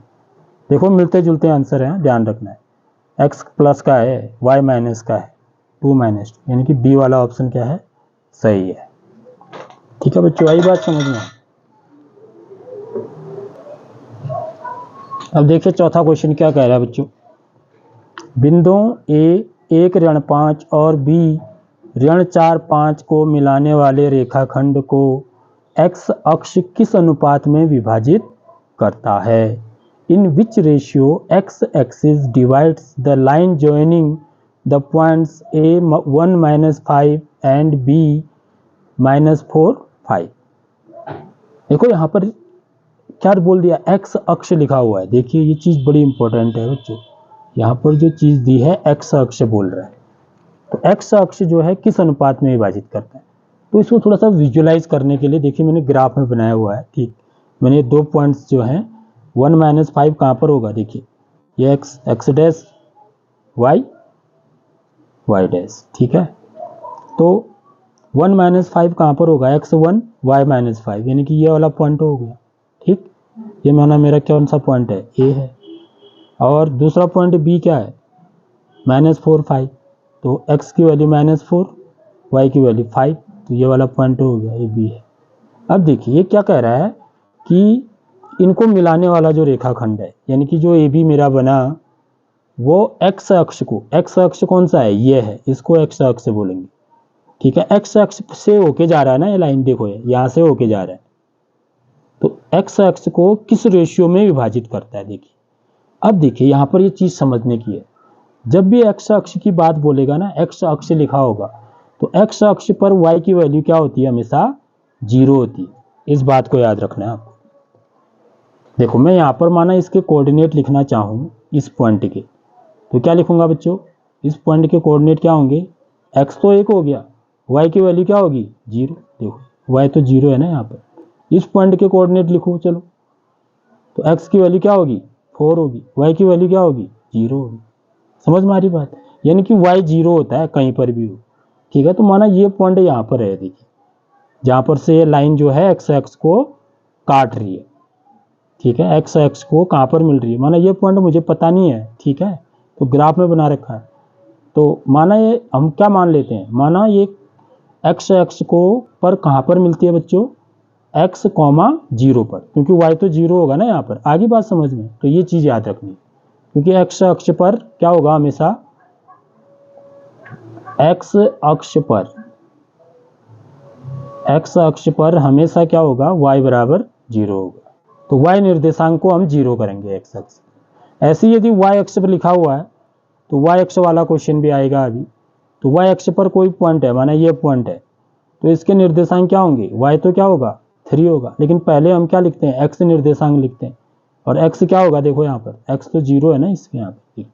देखो मिलते जुलते आंसर हैं, ध्यान रखना है, x प्लस का है, y माइनस का है, 2 -2, यानी कि B वाला ऑप्शन क्या है, सही है। ठीक है बच्चों, आई बात समझ में। अब देखिए चौथा क्वेश्चन क्या कह रहा है बच्चों, बिंदुओं A 1 ऋण 5 और B ऋण 4 5 को मिलाने वाले रेखाखंड को x अक्ष किस अनुपात में विभाजित करता है, in which ratio x axis divides the line joining the points A1 -5 and B -4 5। देखो यहाँ पर क्या बोल दिया, x अक्ष लिखा हुआ है, देखिए ये चीज बड़ी इंपॉर्टेंट है बच्चों, यहाँ पर जो चीज़ दी है एक्स अक्ष बोल रहा है, तो एक्स अक्ष जो है किस अनुपात में विभाजित करता है। तो इसको थोड़ा सा विजुअलाइज करने के लिए देखिए मैंने ग्राफ में बनाया हुआ है। ठीक, मैंने 2 पॉइंट्स जो हैं 1 - 5 कहाँ पर होगा, देखिए ये एक्स डैश वाई डैश। ठीक है, तो 1 - 5 कहाँ पर होगा, x1 y - 5, यानी कि ये वाला पॉइंट हो गया। ठीक, ये माना मेरा कौन सा पॉइंट है, ए है। और दूसरा पॉइंट बी क्या है, -4 5, तो x की वैल्यू -4, y की वैल्यू 5, तो ये वाला पॉइंट हो गया, ये बी है। अब देखिए ये क्या कह रहा है कि इनको मिलाने वाला जो रेखाखंड है, यानी कि जो ए बी मेरा बना, वो एक्स अक्ष को, एक्स अक्ष कौन सा है, ये है, इसको एक्स अक्ष से बोलेंगे। ठीक है, एक्स अक्ष से होके जा रहा है ना ये लाइन, देखो ये यहाँ से होके जा रहा है, तो एक्स अक्ष को किस रेशियो में विभाजित करता है, देखिए। अब देखिए यहाँ पर ये चीज समझने की है, जब भी एक्स अक्ष की बात बोलेगा ना, एक्स अक्ष लिखा होगा, तो एक्स अक्ष पर वाई की वैल्यू क्या होती है, हमेशा 0 होती है। इस बात को याद रखना है आपको। देखो मैं यहाँ पर माना इसके कोऑर्डिनेट लिखना चाहूँ इस पॉइंट के, तो क्या लिखूंगा बच्चों, इस पॉइंट के कोऑर्डिनेट क्या होंगे, एक्स तो 1 हो गया, वाई की वैल्यू क्या होगी, 0। देखो वाई तो 0 है ना यहाँ पर। इस पॉइंट के कोऑर्डिनेट लिखो चलो, तो एक्स की वैल्यू क्या होगी, 4 होगी, वाई की वैल्यू क्या होगी, 0 होगी। समझ में आ रही बात, यानी कि वाई 0 होता है कहीं पर भी हो। ठीक है, तो माना ये पॉइंट यहाँ पर है, देखिए जहाँ पर से ये लाइन जो है एक्स एक्स को काट रही है। ठीक है, एक्स एक्स को कहाँ पर मिल रही है, माना ये पॉइंट मुझे पता नहीं है। ठीक है, तो ग्राफ में बना रखा है, तो माना ये हम क्या मान लेते हैं, माना ये एक्स एक्स को पर कहाँ पर मिलती है बच्चों, x, 0 पर, क्योंकि y तो 0 होगा ना यहाँ पर। आगे बात समझ में, तो ये चीज याद रखनी, क्योंकि x अक्ष पर क्या होगा हमेशा, x अक्ष पर हमेशा क्या होगा, y बराबर 0 होगा, तो y निर्देशांक को हम 0 करेंगे x अक्ष। ऐसे यदि y अक्ष पर लिखा हुआ है, तो y अक्ष वाला क्वेश्चन भी आएगा अभी। तो y अक्ष पर कोई पॉइंट है, माना ये पॉइंट है, तो इसके निर्देशांक क्या होंगे, y तो क्या होगा, 3 होगा, लेकिन पहले हम क्या लिखते हैं, x निर्देशांक लिखते हैं। और x क्या होगा, देखो यहाँ पर x तो 0 है ना इसके यहाँ पे,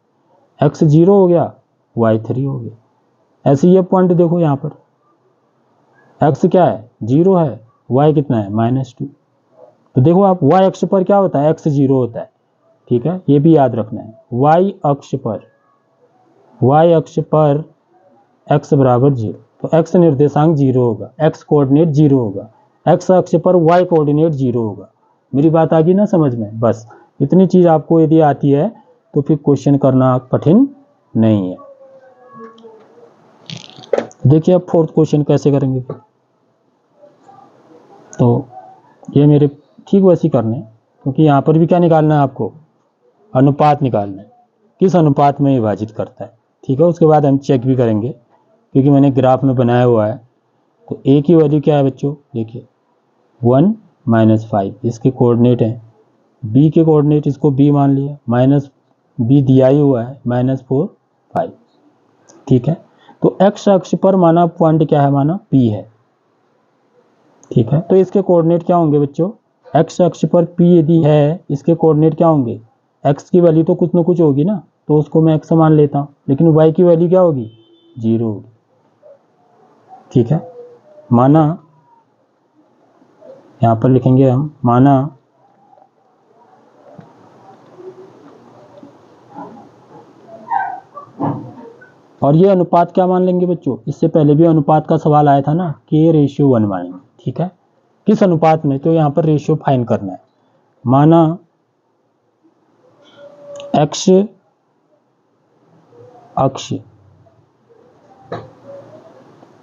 x 0 हो गया, y 3 हो गया। ऐसे ये पॉइंट देखो यहाँ पर x क्या है, 0 है, y कितना है, -2। तो देखो आप y अक्ष पर क्या होता है, x 0 होता है। ठीक है, ये भी याद रखना है, y अक्ष पर x बराबर 0, तो x निर्देशांक 0 होगा, x कोऑर्डिनेट 0 होगा, x अक्ष पर y कोऑर्डिनेट 0 होगा। मेरी बात आ गई ना समझ में, बस इतनी चीज आपको यदि आती है तो फिर क्वेश्चन करना कठिन नहीं है। देखिए अब 4th क्वेश्चन कैसे करेंगे फिर, तो ये मेरे ठीक वैसे करने, क्योंकि यहाँ पर भी क्या निकालना है आपको, अनुपात निकालना है, किस अनुपात में विभाजित करता है। ठीक है, उसके बाद हम चेक भी करेंगे, क्योंकि मैंने ग्राफ में बनाया हुआ है। तो ए की वैल्यू क्या है बच्चों, देखिए 1 - 5 इसके कोऑर्डिनेट हैं, बी के कोऑर्डिनेट इसको बी मान लिया, माइनस बी दिया ही हुआ है, -4 5। ठीक है, तो एक्स अक्ष पर माना पॉइंट क्या है, माना पी है। ठीक है, तो इसके कोऑर्डिनेट क्या होंगे बच्चों, एक्स अक्ष पर पी यदि है, इसके कोऑर्डिनेट क्या होंगे, एक्स की वैल्यू तो कुछ ना कुछ होगी ना, तो उसको मैं एक्स मान लेता हूँ, लेकिन वाई की वैल्यू क्या होगी, 0 होगी। ठीक है, माना यहां पर लिखेंगे हम, माना और ये अनुपात क्या मान लेंगे बच्चों, इससे पहले भी अनुपात का सवाल आया था ना, k/1 मानेंगे। ठीक है, किस अनुपात में, तो यहाँ पर रेशियो फाइंड करना है। माना एक्स अक्ष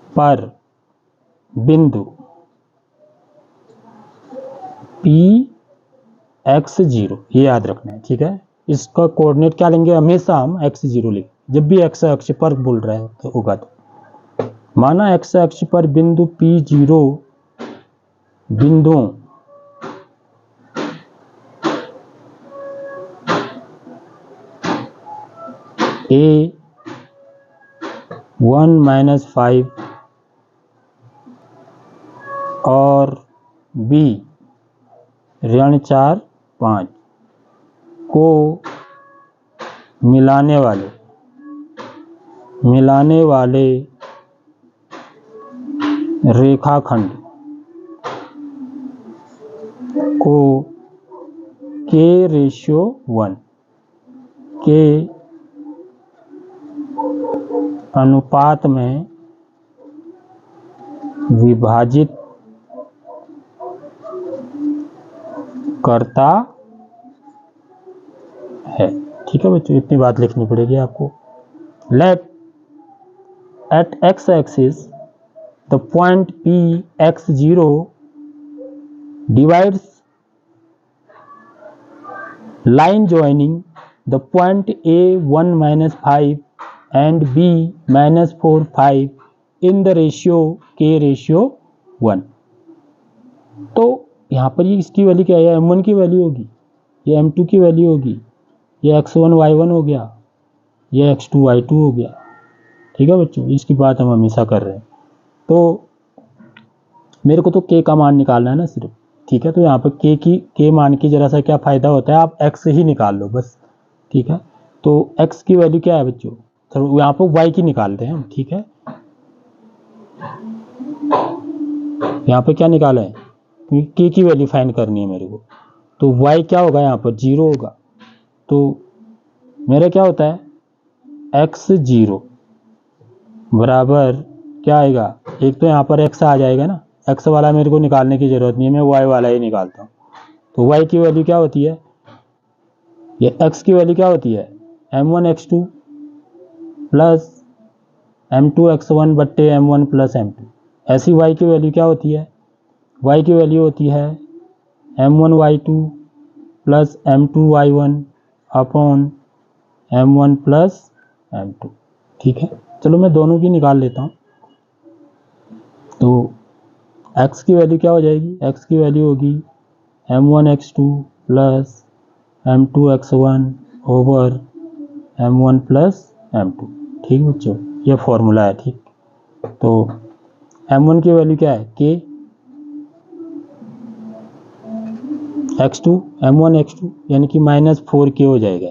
पर बिंदु P(x0), ये याद रखना है। ठीक है, इसका कोऑर्डिनेट क्या लेंगे, हमेशा हम x0 लेंगे जब भी x अक्ष पर बोल रहे हैं तो होगा। तो माना x अक्ष पर बिंदु P0 बिंदुओं A1 - 5 और B (4 5) को मिलाने वाले रेखाखंड को K/1 के अनुपात में विभाजित करता है। ठीक है बच्चों, इतनी बात लिखनी पड़ेगी आपको। Let at x axis the point P x0 divides line joining the point A 1 minus 5 and B minus 4 5 in the ratio K/1। तो यहाँ पर ये इसकी वैल्यू क्या है, m1 की वैल्यू होगी, ये m2 की वैल्यू होगी, ये x1 y1 हो गया, ये x2 y2 हो गया। ठीक है बच्चों, इसकी बात हम हमेशा कर रहे हैं। तो मेरे को तो k का मान निकालना है ना सिर्फ। ठीक है, तो यहाँ पर k मान की जरा सा क्या फ़ायदा होता है, आप x ही निकाल लो बस। ठीक है, तो x की वैल्यू क्या है बच्चों, तो यहाँ पर y की निकालते हैं हम। ठीक है, यहाँ पे क्या निकाला है, k की वैल्यू फाइंड करनी है मेरे को। तो y क्या होगा, यहाँ पर 0 होगा। तो मेरा क्या होता है, x0 बराबर क्या आएगा, एक तो यहाँ पर x आ जाएगा ना, x वाला मेरे को निकालने की ज़रूरत नहीं है, मैं y वाला ही निकालता हूँ। तो y की वैल्यू क्या होती है, ये x की वैल्यू क्या होती है, m1 x2 plus m2 x1 बट्टे m1 प्लस m2। ऐसी y की वैल्यू क्या होती है, y की वैल्यू होती है m1 y2 plus m2 y1 upon m1 plus m2। ठीक है, चलो मैं दोनों की निकाल लेता हूँ। तो x की वैल्यू क्या हो जाएगी, x की वैल्यू होगी m1 x2 plus m2 x1 over m1 plus m2। ठीक बच्चों, ये फॉर्मूला है। ठीक, तो m1 की वैल्यू क्या है, k x2 m1 x2 यानी कि -4k हो जाएगा।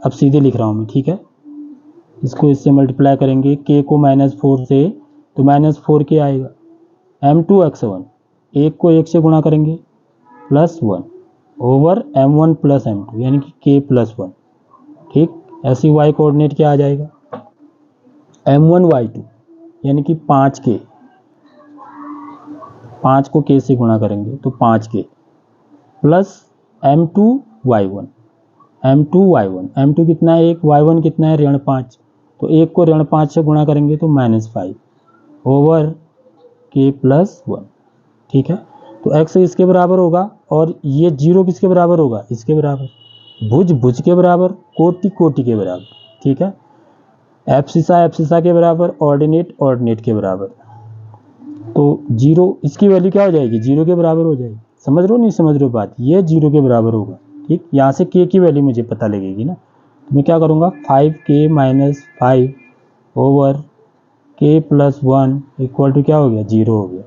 अब सीधे लिख रहा हूँ मैं। ठीक है, इसको इससे मल्टीप्लाई करेंगे, k को -4 से, तो -4k आएगा। m2 x1 एक को एक से गुणा करेंगे plus 1 over m1 plus m2 यानी कि k प्लस 1। ठीक, ऐसी y कोऑर्डिनेट क्या आ जाएगा, m1 y2 यानी कि 5k, 5 को k से गुणा करेंगे तो 5k plus m2 y1, m2 कितना है, 1, y1 कितना है, -5, तो 1 को -5 से गुणा करेंगे तो -5 ओवर k प्लस 1। ठीक है, तो x इसके बराबर होगा और ये 0 किसके बराबर होगा, इसके बराबर, भुज के बराबर, कोटि के बराबर। ठीक है, एब्सिसा के बराबर, ऑर्डिनेट के बराबर। तो 0 इसकी वैल्यू क्या हो जाएगी, 0 के बराबर हो जाएगी। समझ रहे हो नहीं समझ रहे हो बात, ये 0 के बराबर होगा। ठीक, यहाँ से k की वैल्यू मुझे पता लगेगी ना, तो मैं क्या करूँगा, 5k minus 5 over k plus 1 equal to क्या हो गया, 0 हो गया।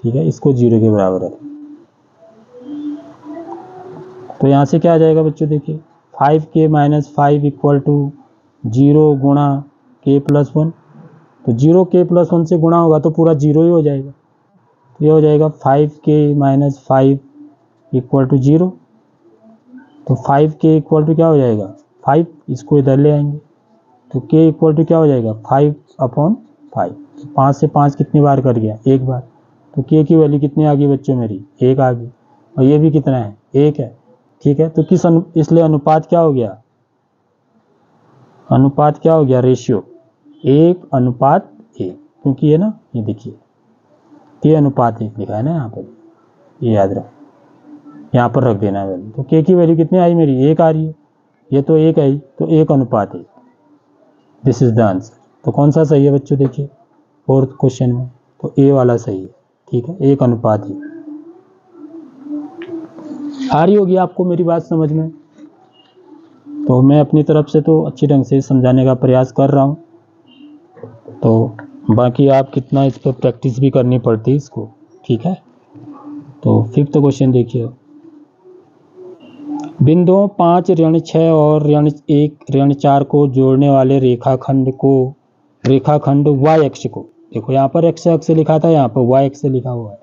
ठीक है, इसको 0 के बराबर है। तो यहाँ से क्या आ जाएगा बच्चों, देखिए 5k माइनस 5 इक्वल टू 0 गुणा k प्लस 1। तो 0 k प्लस 1 से गुणा होगा तो पूरा 0 ही हो जाएगा। तो ये हो जाएगा 5k माइनस 5 इक्वल टू 0। तो 5k इक्वल टू क्या हो जाएगा, 5, इसको इधर ले आएंगे तो k इक्वल टू क्या हो जाएगा, 5/5। 5 से 5 कितनी बार कर गया, एक बार। तो k की वैल्यू कितनी आ गई बच्चों मेरी, 1 आ गई। और ये भी कितना है, 1 है। ठीक है, तो इसलिए अनुपात क्या हो गया, अनुपात क्या हो गया, रेशियो 1:1, क्योंकि ये ना, ये देखिए k/1 लिखा है ना यहाँ पर, ये याद रखो, यहाँ पर रख देना है वैल्यू। तो k की वैल्यू कितनी आई मेरी, 1 आ रही है, ये तो 1 आई, तो 1:1। This is the answer. तो कौन सा सही है बच्चों, देखिए 4th क्वेश्चन में तो ए वाला सही है। ठीक है, 1:1। आ रही होगी आपको मेरी बात समझ में। तो मैं अपनी तरफ से तो अच्छी ढंग से समझाने का प्रयास कर रहा हूँ, तो बाकी आप कितना इस पर प्रैक्टिस भी करनी पड़ती है इसको। ठीक है, तो 5th क्वेश्चन देखिए, बिंदुओं 5 ऋण 6 और ऋण 1 ऋण 4 को जोड़ने वाले रेखाखंड y अक्ष को, देखो यहाँ पर x अक्ष लिखा था, यहाँ पर y अक्ष लिखा हुआ है,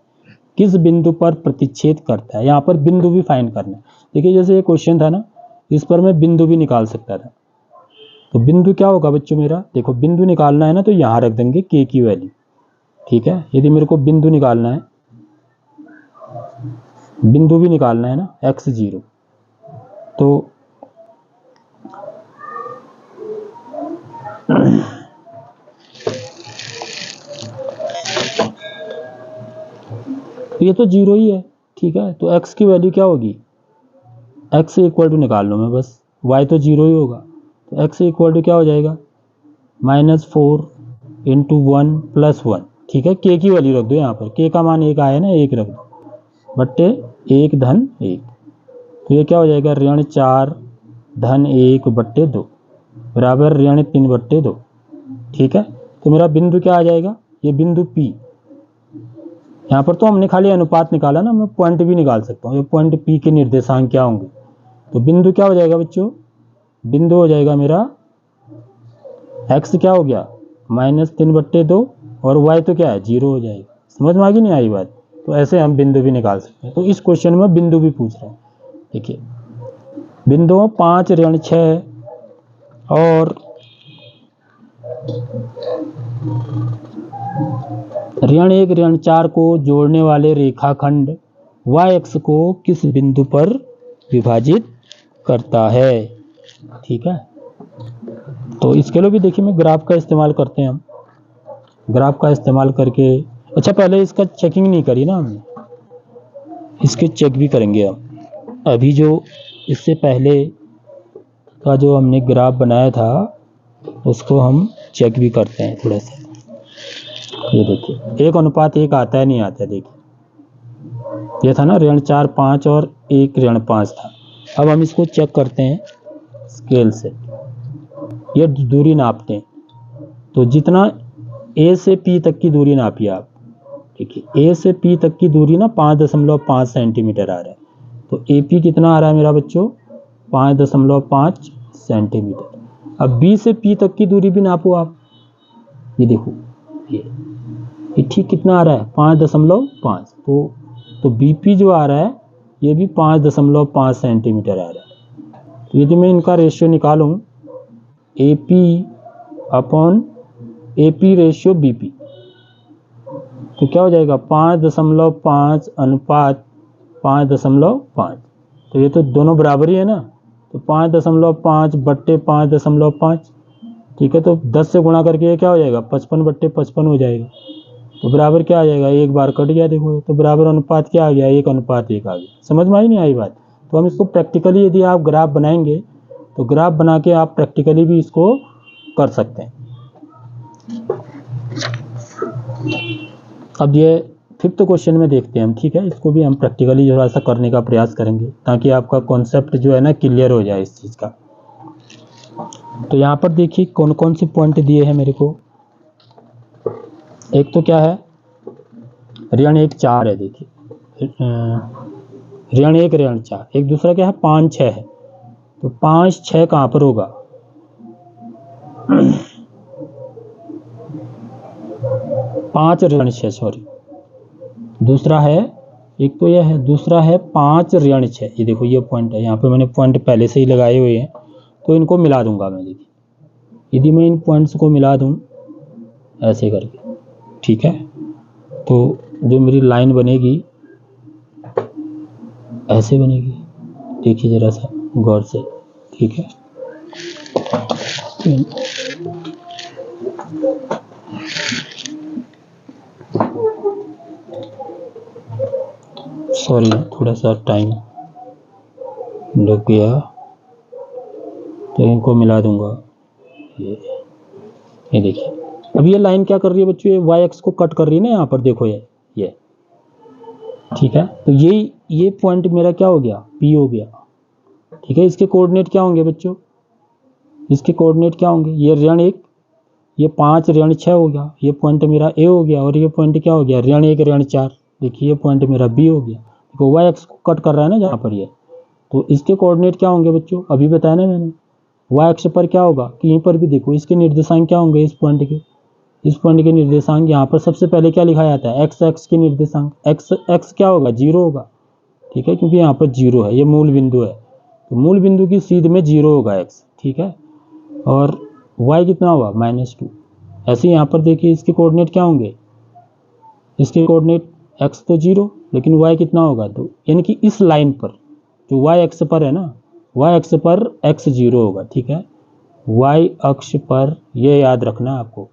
किस बिंदु पर प्रतिच्छेद करता है। यहाँ पर बिंदु भी फाइंड करना है। देखिए जैसे ये क्वेश्चन था ना, इस पर मैं बिंदु भी निकाल सकता था। तो बिंदु क्या होगा बच्चों मेरा, देखो बिंदु निकालना है ना तो यहाँ रख देंगे k की वैल्यू, ठीक है। यदि मेरे को बिंदु निकालना है, बिंदु भी निकालना है ना x0, तो ये तो 0 ही है, ठीक है। तो x की वैल्यू क्या होगी, x इक्वल टू निकाल लो मैं बस, y तो 0 ही होगा, तो x इक्वल टू क्या हो जाएगा -4 × 1 + 1, ठीक है। k की वैल्यू रख दो, यहाँ पर k का मान 1 आया ना, 1 रख दो, बट्टे 1 धन 1, तो ये क्या हो जाएगा ऋण 4 धन 1 बट्टे 2 बराबर ऋण 3 बट्टे 2, ठीक है। तो मेरा बिंदु क्या आ जाएगा, ये बिंदु P। यहाँ पर तो हमने खाली अनुपात निकाला ना, मैं पॉइंट भी निकाल सकता हूँ, ये पॉइंट P के निर्देशांक क्या होंगे। तो बिंदु क्या हो जाएगा बच्चों, बिंदु हो जाएगा मेरा x क्या हो गया -3 बट्टे 2 और y तो क्या है 0 हो जाएगा। समझ में आ गई नहीं आई बात। तो ऐसे हम बिंदु भी निकाल सकते हैं। तो इस क्वेश्चन में बिंदु भी पूछ रहा है। देखिए बिंदुओं 5 ऋण 6 और ऋण 1 ऋण 4 को जोड़ने वाले रेखाखंड y अक्ष को किस बिंदु पर विभाजित करता है, ठीक है। तो इसके लिए भी देखिए मैं ग्राफ का इस्तेमाल करते हैं, हम ग्राफ का इस्तेमाल करके, अच्छा पहले इसका चेकिंग नहीं करी ना हमने, इसके चेक भी करेंगे हम। अभी जो इससे पहले का जो हमने ग्राफ बनाया था उसको हम चेक भी करते हैं थोड़ा सा। ये देखिए 1:1 आता है नहीं आता है, देखिए ये था ना ऋण 4 5 और 1 ऋण 5 था। अब हम इसको चेक करते हैं स्केल से, ये दूरी नापते हैं। तो जितना A से P तक की दूरी नापिए आप, देखिए A से P तक की दूरी ना 5.5 सेंटीमीटर आ रहा है। तो AP कितना आ रहा है मेरा बच्चों 5.5 सेंटीमीटर। अब B से P तक की दूरी भी नापो आप, ये देखो ये ठीक कितना आ रहा है 5.5। तो BP जो आ रहा है ये भी 5.5 सेंटीमीटर आ रहा है। तो यदि मैं इनका रेशियो निकालूं AP रेशियो BP, तो क्या हो जाएगा 5.5 अनुपात 5.5। तो ये तो दोनों बराबर ही है ना, तो 5.5 बट्टे 5.5, ठीक है। तो 10 से गुणा करके ये क्या हो जाएगा 55 बट्टे 55 हो जाएगा। तो बराबर क्या आ जाएगा, एक बार कट गया, देखो तो बराबर अनुपात क्या आ गया 1:1 आ गया। समझ में आई नहीं आई बात। तो हम इसको प्रैक्टिकली यदि आप ग्राफ बनाएंगे तो ग्राफ बना के आप प्रैक्टिकली भी इसको कर सकते हैं। अब ये 5th क्वेश्चन में देखते हैं हम, ठीक है। इसको भी हम प्रैक्टिकली थोड़ा सा करने का प्रयास करेंगे ताकि आपका कॉन्सेप्ट जो है ना क्लियर हो जाए इस चीज़ का। तो यहाँ पर देखिए कौन कौन से पॉइंट दिए हैं मेरे को। एक तो क्या है ऋण 1 4 है, देखिए ऋण 1 ऋण 4। एक दूसरा क्या है 5 6 है, तो 5 6 कहाँ पर होगा 5 ऋण 6 सॉरी। दूसरा है एक तो यह है, दूसरा है 5 ऋण 6। ये देखो ये पॉइंट है, यहाँ पे मैंने पॉइंट पहले से ही लगाए हुए हैं तो इनको मिला दूंगा मैं। देखिए यदि मैं इन पॉइंट्स को मिला दूं ऐसे करके, ठीक है, तो जो मेरी लाइन बनेगी ऐसे बनेगी। देखिए जरा सा गौर से, ठीक है। सॉरी थोड़ा सा टाइम लग गया, तो इनको मिला दूंगा। ये देखिए अब ये लाइन क्या कर रही है बच्चों, ये y अक्ष को कट कर रही है ना, यहाँ पर देखो ये ठीक है। तो ये पॉइंट मेरा क्या हो गया P हो गया, ठीक है। इसके कोऑर्डिनेट क्या होंगे बच्चों, इसके कोऑर्डिनेट क्या होंगे, ये ऋण 1 ये 5 ऋण 6 हो गया, ये पॉइंट मेरा A हो गया, और ये पॉइंट क्या हो गया ऋण 1 ऋण 4। देखिए ये पॉइंट मेरा B हो गया। देखो y अक्ष को कट कर रहा है ना जहाँ पर ये, तो इसके कोऑर्डिनेट क्या होंगे बच्चों, अभी बताया ना मैंने। वाई अक्ष पर क्या होगा कि यहीं पर भी देखो इसके निर्देशांक क्या होंगे, इस पॉइंट के निर्देशांक यहाँ पर सबसे पहले क्या लिखा जाता है, एक्स के निर्देशांक, एक्स क्या होगा, 0 होगा, ठीक है, क्योंकि यहाँ पर 0 है, ये मूल बिंदु है, तो मूल बिंदु की सीध में 0 होगा एक्स, ठीक है। और वाई कितना होगा, -2। ऐसे यहाँ पर देखिए इसके कोऑर्डिनेट क्या होंगे, इसके कोऑर्डिनेट एक्स तो 0 लेकिन वाई कितना होगा 2, यानी कि इस लाइन पर जो वाई अक्ष पर है ना, वाई अक्ष पर एक्स 0 होगा, ठीक है। वाई अक्ष पर ये याद रखना आपको,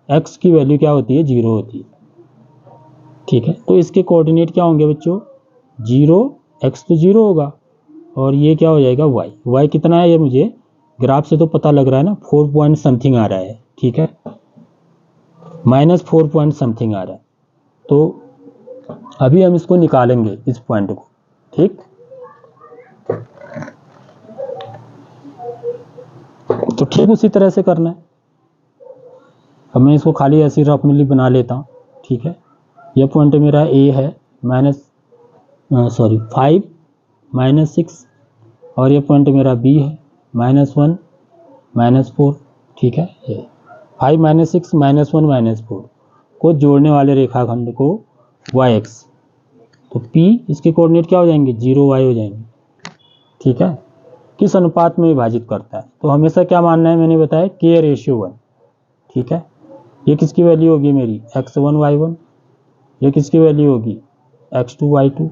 एक्स की वैल्यू क्या होती है, 0 होती है, ठीक है। तो इसके कोऑर्डिनेट क्या होंगे बच्चों, 0, एक्स तो 0 होगा, और ये क्या हो जाएगा वाई कितना है, ये मुझे ग्राफ से तो पता लग रहा है ना, 4 पॉइंट समथिंग आ रहा है, ठीक है, -4 पॉइंट समथिंग आ रहा है। तो अभी हम इसको निकालेंगे इस पॉइंट को, ठीक। तो ठीक उसी तरह से करना है। अब मैं इसको खाली ऐसी रफली बना लेता हूँ, ठीक है। यह पॉइंट मेरा ए है, 5 -6, और ये पॉइंट मेरा बी है, -1 -4, ठीक है। ये 5 -6 -1 -4 को जोड़ने वाले रेखाखंड को वाई एक्स, तो पी इसके कोऑर्डिनेट क्या हो जाएंगे, 0 वाई हो जाएंगे, ठीक है। किस अनुपात में विभाजित करता है, तो हमेशा क्या मानना है, मैंने बताया k/1, ठीक है। ये किसकी वैल्यू होगी मेरी, x1 y1, ये किसकी वैल्यू होगी, x2 y2,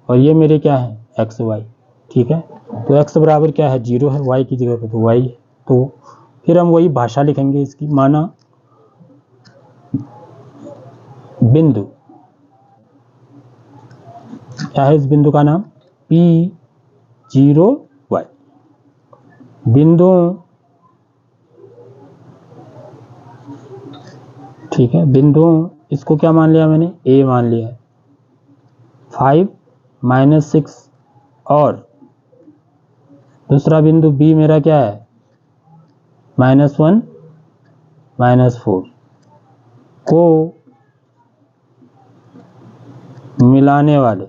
और ये मेरे क्या है, xy, ठीक है। तो x बराबर क्या है, 0 है, y की जगह पे तो y है। तो फिर हम वही भाषा लिखेंगे इसकी, माना बिंदु, क्या है इस बिंदु का नाम, P0 y, बिंदु, ठीक है, बिंदु इसको क्या मान लिया मैंने, A मान लिया है, 5 -6, और दूसरा बिंदु B मेरा क्या है, -1 -4 को मिलाने वाले,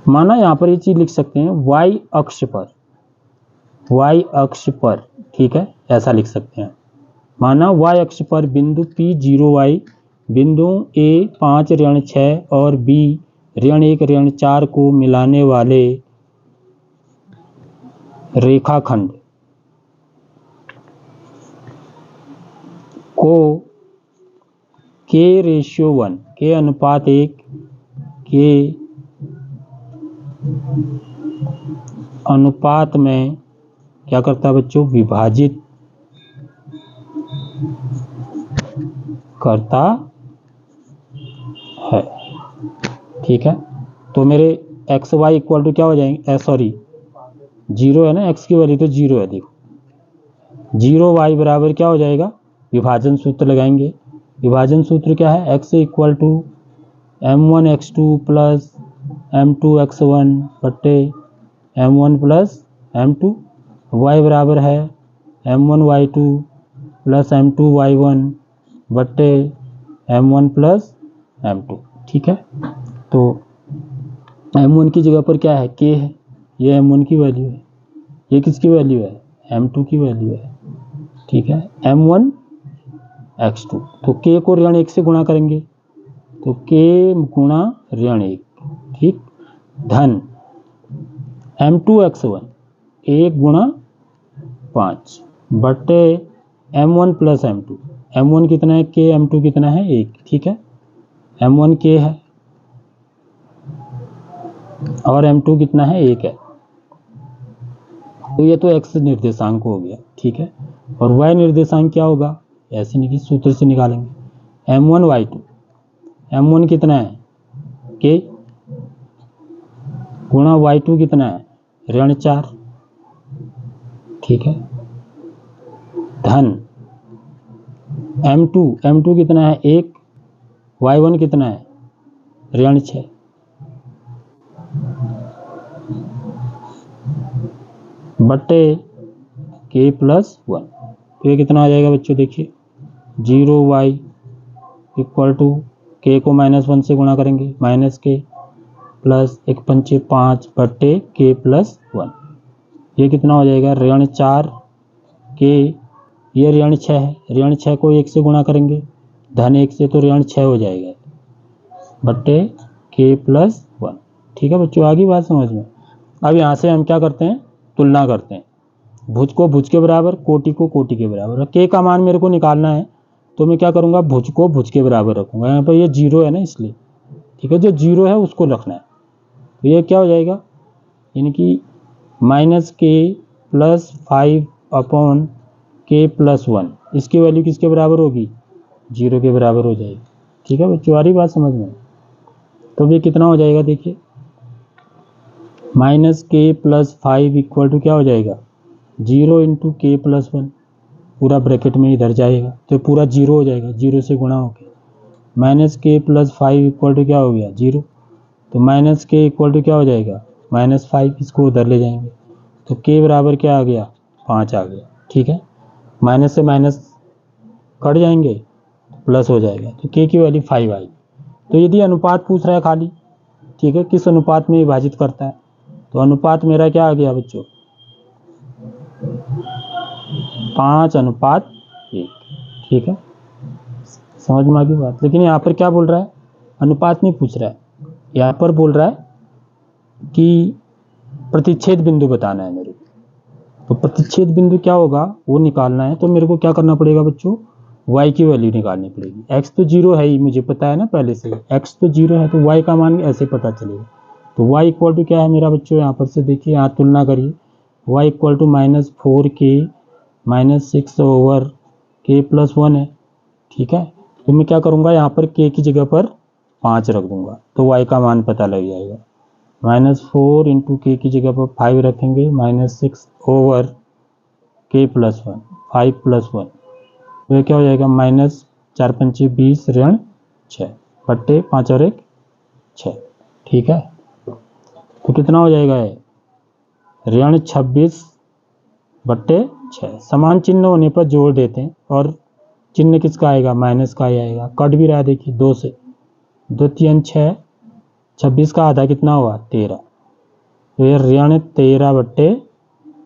माना यहाँ पर ये चीज लिख सकते हैं y अक्ष पर, ठीक है, ऐसा लिख सकते हैं। माना y अक्ष पर बिंदु P0y, बिंदु A 5 ऋण 6 और B ऋण 1 ऋण 4 को मिलाने वाले रेखाखंड को k/1, k अनुपात 1 के अनुपात में क्या करता है बच्चों, विभाजित करता है, ठीक है। तो मेरे एक्स वाई इक्वल टू क्या हो जाएंगे, 0 है ना, x की वैल्यू तो 0 है, देखो 0 y बराबर क्या हो जाएगा, विभाजन सूत्र लगाएंगे। विभाजन सूत्र क्या है, x equal to m1 x2 plus m2 x1 बट्टे m1 प्लस m2, y बराबर है m1 y2 plus m2 y1 बट्टे m1 प्लस m2, ठीक है। तो m1 की जगह पर क्या है, k है, ये m1 की वैल्यू है, ये किसकी वैल्यू है, m2 की वैल्यू है, ठीक है, m1 x2, तो k को ऋण 1 से गुणा करेंगे, तो k गुणा ऋण 1, ठीक, धन m2 x1 1 गुणा 5 बट्टे m1 प्लस m2, m1 कितना है k, m2 कितना है 1, ठीक है, m1 k है और m2 कितना है 1 है। तो ये तो x निर्देशांक हो गया, ठीक है। और y निर्देशांक क्या होगा, ऐसे नहीं कि सूत्र से निकालेंगे, m1 y2, m1 कितना है k गुणा y2 कितना है ऋण 4, ठीक है, धन m2 कितना है 1, y1 कितना है ऋण 6, बट्टे k प्लस 1। तो ये कितना आ जाएगा बच्चों, देखिए 0y इक्वल टू k को -1 से गुणा करेंगे, -k प्लस 1 पंचे 5 बट्टे k प्लस 1। ये कितना हो जाएगा, ऋण 4 k, ये ऋण 6 है, ऋण 6 को 1 से गुणा करेंगे, धन 1 से तो ऋण 6 हो जाएगा, बट्टे k प्लस 1। ठीक है बच्चों, आ गई बात समझ में। अब यहाँ से हम क्या करते हैं, तुलना करते हैं, भुज को भुज के बराबर, कोटि को कोटि के बराबर। k का मान मेरे को निकालना है तो मैं क्या करूँगा, भुज को भुज के बराबर रखूँगा। यहाँ पर ये 0 है ना इसलिए, ठीक है, जो 0 है उसको रखना है। तो ये क्या हो जाएगा, यानी कि minus k plus 5 upon k plus 1, इसकी वैल्यू किसके बराबर होगी, 0 के बराबर हो जाएगी। ठीक है बच्चों, आ रही बात समझ में। तो ये कितना हो जाएगा, देखिए minus k plus 5 equal to क्या हो जाएगा, 0 इंटू k प्लस 1, पूरा ब्रैकेट में इधर जाएगा तो पूरा 0 हो जाएगा, 0 से गुणा हो गया। Minus k plus 5 equal to क्या हो गया, 0। तो माइनस k इक्वल टू क्या हो जाएगा, -5, इसको उधर ले जाएंगे तो k बराबर क्या आ गया, 5 आ गया। ठीक है, माइनस से माइनस कट जाएंगे, प्लस हो जाएगा, तो k की वैल्यू 5 आएगी। तो यदि अनुपात पूछ रहा है खाली, ठीक है, किस अनुपात में विभाजित करता है, तो अनुपात मेरा क्या आ गया बच्चों, 5:1। ठीक है, समझ में आ गई बात। लेकिन यहाँ पर क्या बोल रहा है, अनुपात नहीं पूछ रहा है, यहाँ पर बोल रहा है कि प्रतिच्छेद बिंदु बताना है मेरे को। तो प्रतिच्छेद बिंदु क्या होगा वो निकालना है, तो मेरे को क्या करना पड़ेगा बच्चों, y की वैल्यू निकालनी पड़ेगी। x तो 0 है ही, मुझे पता है ना पहले से, x तो 0 है तो y का मान ऐसे पता चलेगा। तो y इक्वल टू क्या है मेरा बच्चों, यहाँ पर से देखिए, यहाँ तुलना करिए, y equal to -4k -6 over k plus 1 है। ठीक है, तो मैं क्या करूँगा, यहाँ पर k की जगह पर 5 रख दूंगा तो y का मान पता लग जाएगा। -4 इंटू k की जगह पर 5 रखेंगे, -6 ओवर k प्लस 1, 5 प्लस 1, तो ये क्या हो जाएगा, -4 पंचे 20 ऋण 6 बट्टे 5 और 1 6। ठीक है, तो कितना हो जाएगा ये, ऋण 26 बट्टे 6। समान चिन्ह होने पर जोड़ देते हैं, और चिन्ह किसका आएगा, माइनस का ही आएगा। कट भी रहा है देखिए, 2 से 2 3 6, 26 का आधा कितना हुआ, 13, तो ये ऋण 13 बट्टे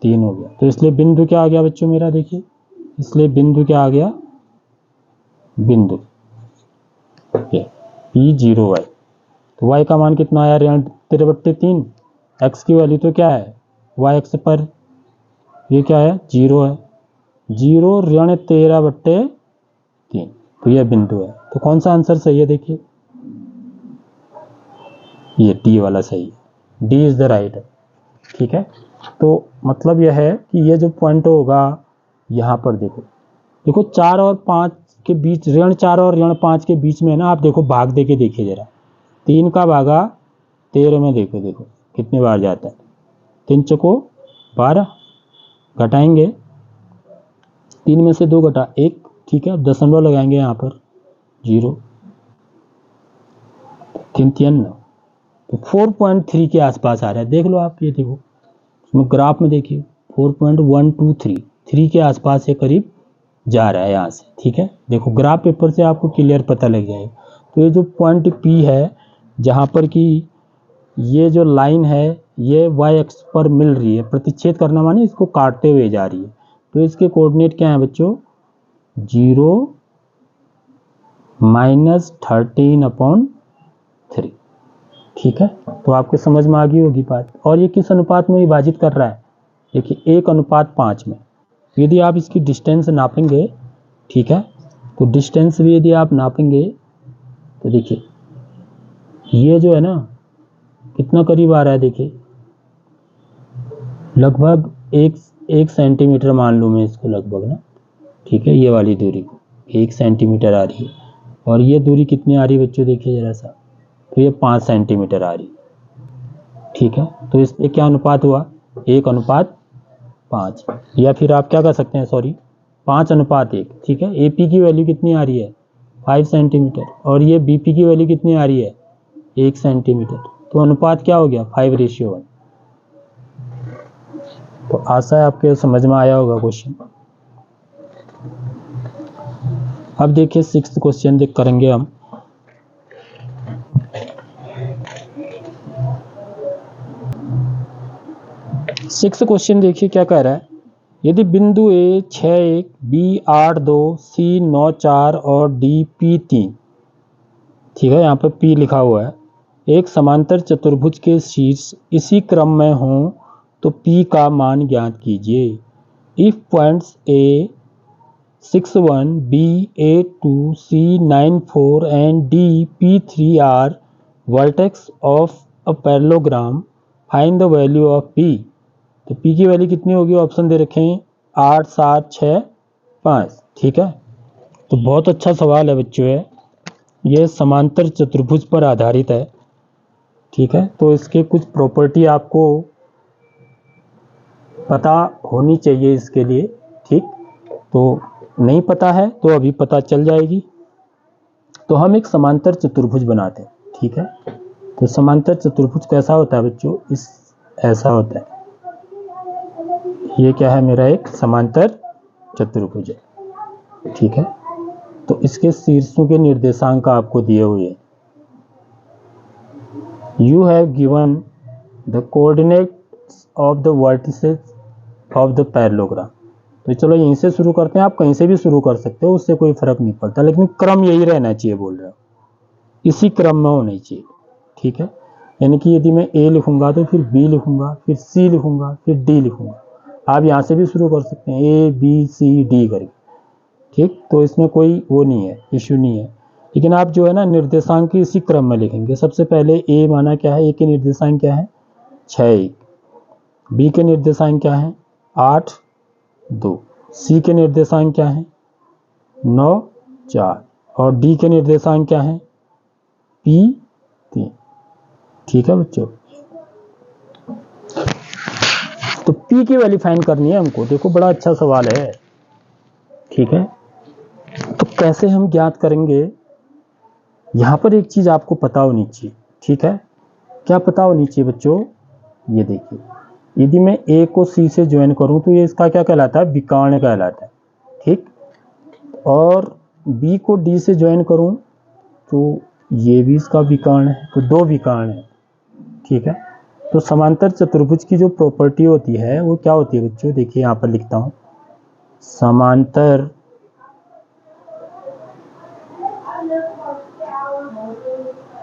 3 हो गया। तो इसलिए बिंदु क्या आ गया बच्चों मेरा, देखिए, इसलिए बिंदु क्या आ गया, बिंदु P0y। तो y का मान कितना आया, ऋण 13 बट्टे 3। x की वैल्यू तो क्या है, y एक्स पर ये क्या है, 0 है, 0 ऋण 13 बट्टे 3, तो यह बिंदु है। तो कौन सा आंसर सही है, देखिए ये D वाला सही है, D इज द राइट। ठीक है, तो मतलब यह है कि ये जो पॉइंट होगा यहाँ पर, देखो 4 और 5 के बीच, ऋण 4 और ऋण 5 के बीच में ना, आप देखो भाग दे के देखिए जरा, 3 का भागा 13 में देखो कितने बार जाता है, 3 चौको 12, घटाएंगे 3 में से 2 घटा 1। ठीक है, अब दशमलव लगाएंगे यहाँ पर, 0 3 3 9, तो 4.3 के आसपास आ रहा है। देख लो आप, ये देखो इसमें ग्राफ में देखिए, 4.123 3 के आसपास से करीब जा रहा है यहाँ से। ठीक है, देखो ग्राफ पेपर से आपको क्लियर पता लग जाएगा। तो ये जो पॉइंट P है, जहाँ पर कि ये जो लाइन है ये y एक्स पर मिल रही है, प्रतिच्छेद करना माने इसको काटते हुए जा रही है, तो इसके कोऑर्डिनेट क्या है बच्चों, 0 -13/3। ठीक है, तो आपके समझ में आ गई होगी बात। और ये किस अनुपात में विभाजित कर रहा है, देखिए 1:5 में। यदि आप इसकी डिस्टेंस नापेंगे, ठीक है, तो डिस्टेंस भी यदि आप नापेंगे तो देखिए ये जो है ना कितना करीब आ रहा है, देखिए लगभग 1 सेंटीमीटर मान लूँ मैं इसको, लगभग ना, ठीक है, ये वाली दूरी को 1 सेंटीमीटर आ रही है, और ये दूरी कितनी आ रही है बच्चों, देखिए जरा सा, तो ये 5 सेंटीमीटर आ रही है। ठीक है, तो इसमें क्या अनुपात हुआ, 1:5, या फिर आप क्या कर सकते हैं, सॉरी 5:1। ठीक है, AP की वैल्यू कितनी आ रही है, 5 सेंटीमीटर, और ये BP की वैल्यू कितनी आ रही है, 1 सेंटीमीटर, तो अनुपात क्या हो गया, 5:1। तो आशा है आपके समझ में आया होगा क्वेश्चन। अब देखिए 6th क्वेश्चन करेंगे हम। सिक्स क्वेश्चन देखिए क्या कह रहा है। यदि बिंदु ए 6 बी 8 सी 9 और डी P3, ठीक है, यहाँ पर P लिखा हुआ है, एक समांतर चतुर्भुज के शीर्ष इसी क्रम में हों तो P का मान ज्ञात कीजिए। If points A 6 1 B 8 2 C 9 4 and D P3 are vertex of a parallelogram, find the value of P। तो P की वैल्यू कितनी होगी, ऑप्शन दे रखे हैं 8 7 6 5, ठीक है। तो बहुत अच्छा सवाल है बच्चों, है ये समांतर चतुर्भुज पर आधारित है, ठीक है। तो इसके कुछ प्रॉपर्टी आपको पता होनी चाहिए इसके लिए, ठीक। तो नहीं पता है तो अभी पता चल जाएगी। तो हम एक समांतर चतुर्भुज बनाते हैं, ठीक है। तो समांतर चतुर्भुज कैसा होता है बच्चों, इस ऐसा होता है। ये क्या है, मेरा एक समांतर चतुर्भुज है, ठीक है। तो इसके शीर्षों के निर्देशांक आपको दिए हुए हैं। You have given the coordinates of the vertices of the parallelogram. तो चलो यहीं से शुरू करते हैं, आप कहीं से भी शुरू कर सकते हो, उससे कोई फर्क नहीं पड़ता, लेकिन क्रम यही रहना चाहिए, बोल रहा हूँ इसी क्रम में होना चाहिए, ठीक है। यानी कि यदि मैं A लिखूंगा तो फिर B लिखूंगा, फिर C लिखूंगा, फिर D लिखूंगा। आप यहाँ से भी शुरू कर सकते हैं A B C D करके, ठीक। तो इसमें कोई वो नहीं है, इश्यू नहीं है। लेकिन आप जो है ना निर्देशांक इसी क्रम में लिखेंगे। सबसे पहले A माना क्या है, A के निर्देशांक क्या है 6 B के निर्देशांक क्या है 8 2, C के निर्देशांक क्या है 9 4 और D के निर्देशांक क्या है P 3, ठीक है बच्चों। तो P की वैल्यू फाइंड करनी है हमको। देखो बड़ा अच्छा सवाल है, ठीक है। तो कैसे हम ज्ञात करेंगे, यहां पर एक चीज आपको पता होनी चाहिए, ठीक है। क्या पता होनी चाहिए बच्चों, ये देखिए, यदि मैं A को C से ज्वाइन करूं तो ये इसका क्या कहलाता है, विकर्ण कहलाता है, ठीक। और B को D से ज्वाइन करूं तो ये भी इसका विकर्ण है, तो दो विकर्ण है, ठीक है। तो समांतर चतुर्भुज की जो प्रॉपर्टी होती है वो क्या होती है बच्चों, देखिए यहां पर लिखता हूं, समांतर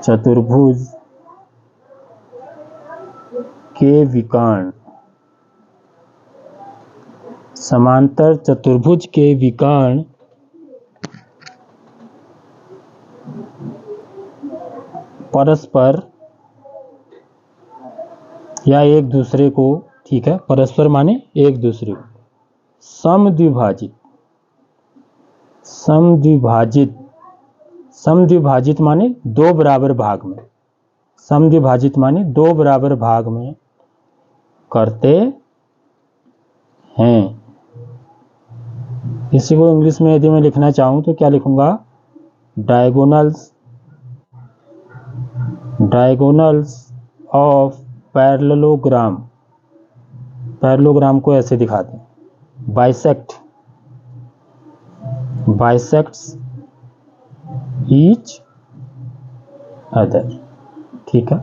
चतुर्भुज के विकर्ण, समांतर चतुर्भुज के विकर्ण परस्पर या एक दूसरे को, ठीक है, परस्पर माने एक दूसरे को समद्विभाजित, समद्विभाजित, समद्विभाजित माने दो बराबर भाग में, समद्विभाजित माने दो बराबर भाग में करते हैं। इसी को इंग्लिश में यदि मैं लिखना चाहूं तो क्या लिखूंगा, diagonals, diagonals of parallelogram. Parallelogram को ऐसे दिखाते हैं, बाइसेक्ट, बाइसेक्ट्स ईच अदर, ठीक है।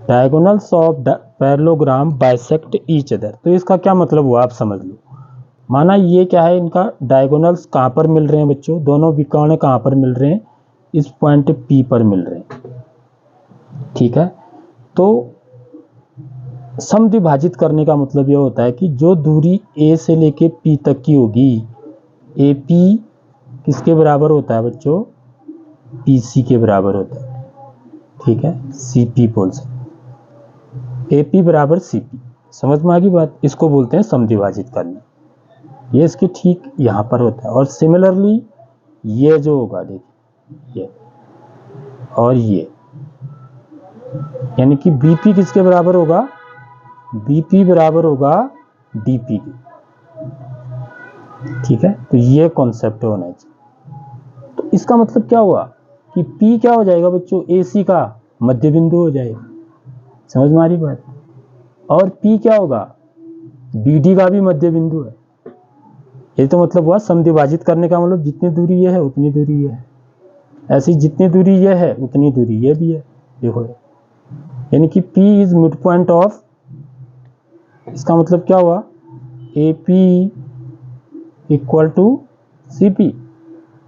Diagonals of parallelogram bisect each other. तो इसका क्या मतलब हुआ आप समझ लो। माना ये क्या है, इनका डायगोनल्स कहाँ पर मिल रहे हैं बच्चों, दोनों विकर्ण कहाँ पर मिल रहे हैं, इस पॉइंट P पर मिल रहे हैं, ठीक है। तो समद्विभाजित करने का मतलब यह होता है कि जो दूरी A से लेके P तक की होगी, AP किसके बराबर होता है बच्चों, PC के बराबर होता है, ठीक है। CP बोल सकते, AP बराबर CP, समझ में आ गई बात। इसको बोलते हैं समद्विभाजित करना। ये इसके ठीक यहां पर होता है। और सिमिलरली ये जो होगा देखिए, ये और ये, यानी कि BP किसके बराबर होगा, BP बराबर होगा DP के, ठीक है। तो ये कॉन्सेप्ट होना चाहिए। तो इसका मतलब क्या हुआ कि P क्या हो जाएगा बच्चों, AC का मध्य बिंदु हो जाएगा, समझ में आ रही बात। और P क्या होगा, BD का भी मध्य बिंदु है। ये तो मतलब हुआ समद्विभाजित करने का मतलब जितनी दूरी ये है उतनी दूरी ये है, ऐसी जितनी दूरी ये है उतनी दूरी ये भी है, देखो। यानी कि P is mid point of इसका मतलब क्या हुआ, AP इक्वल टू CP।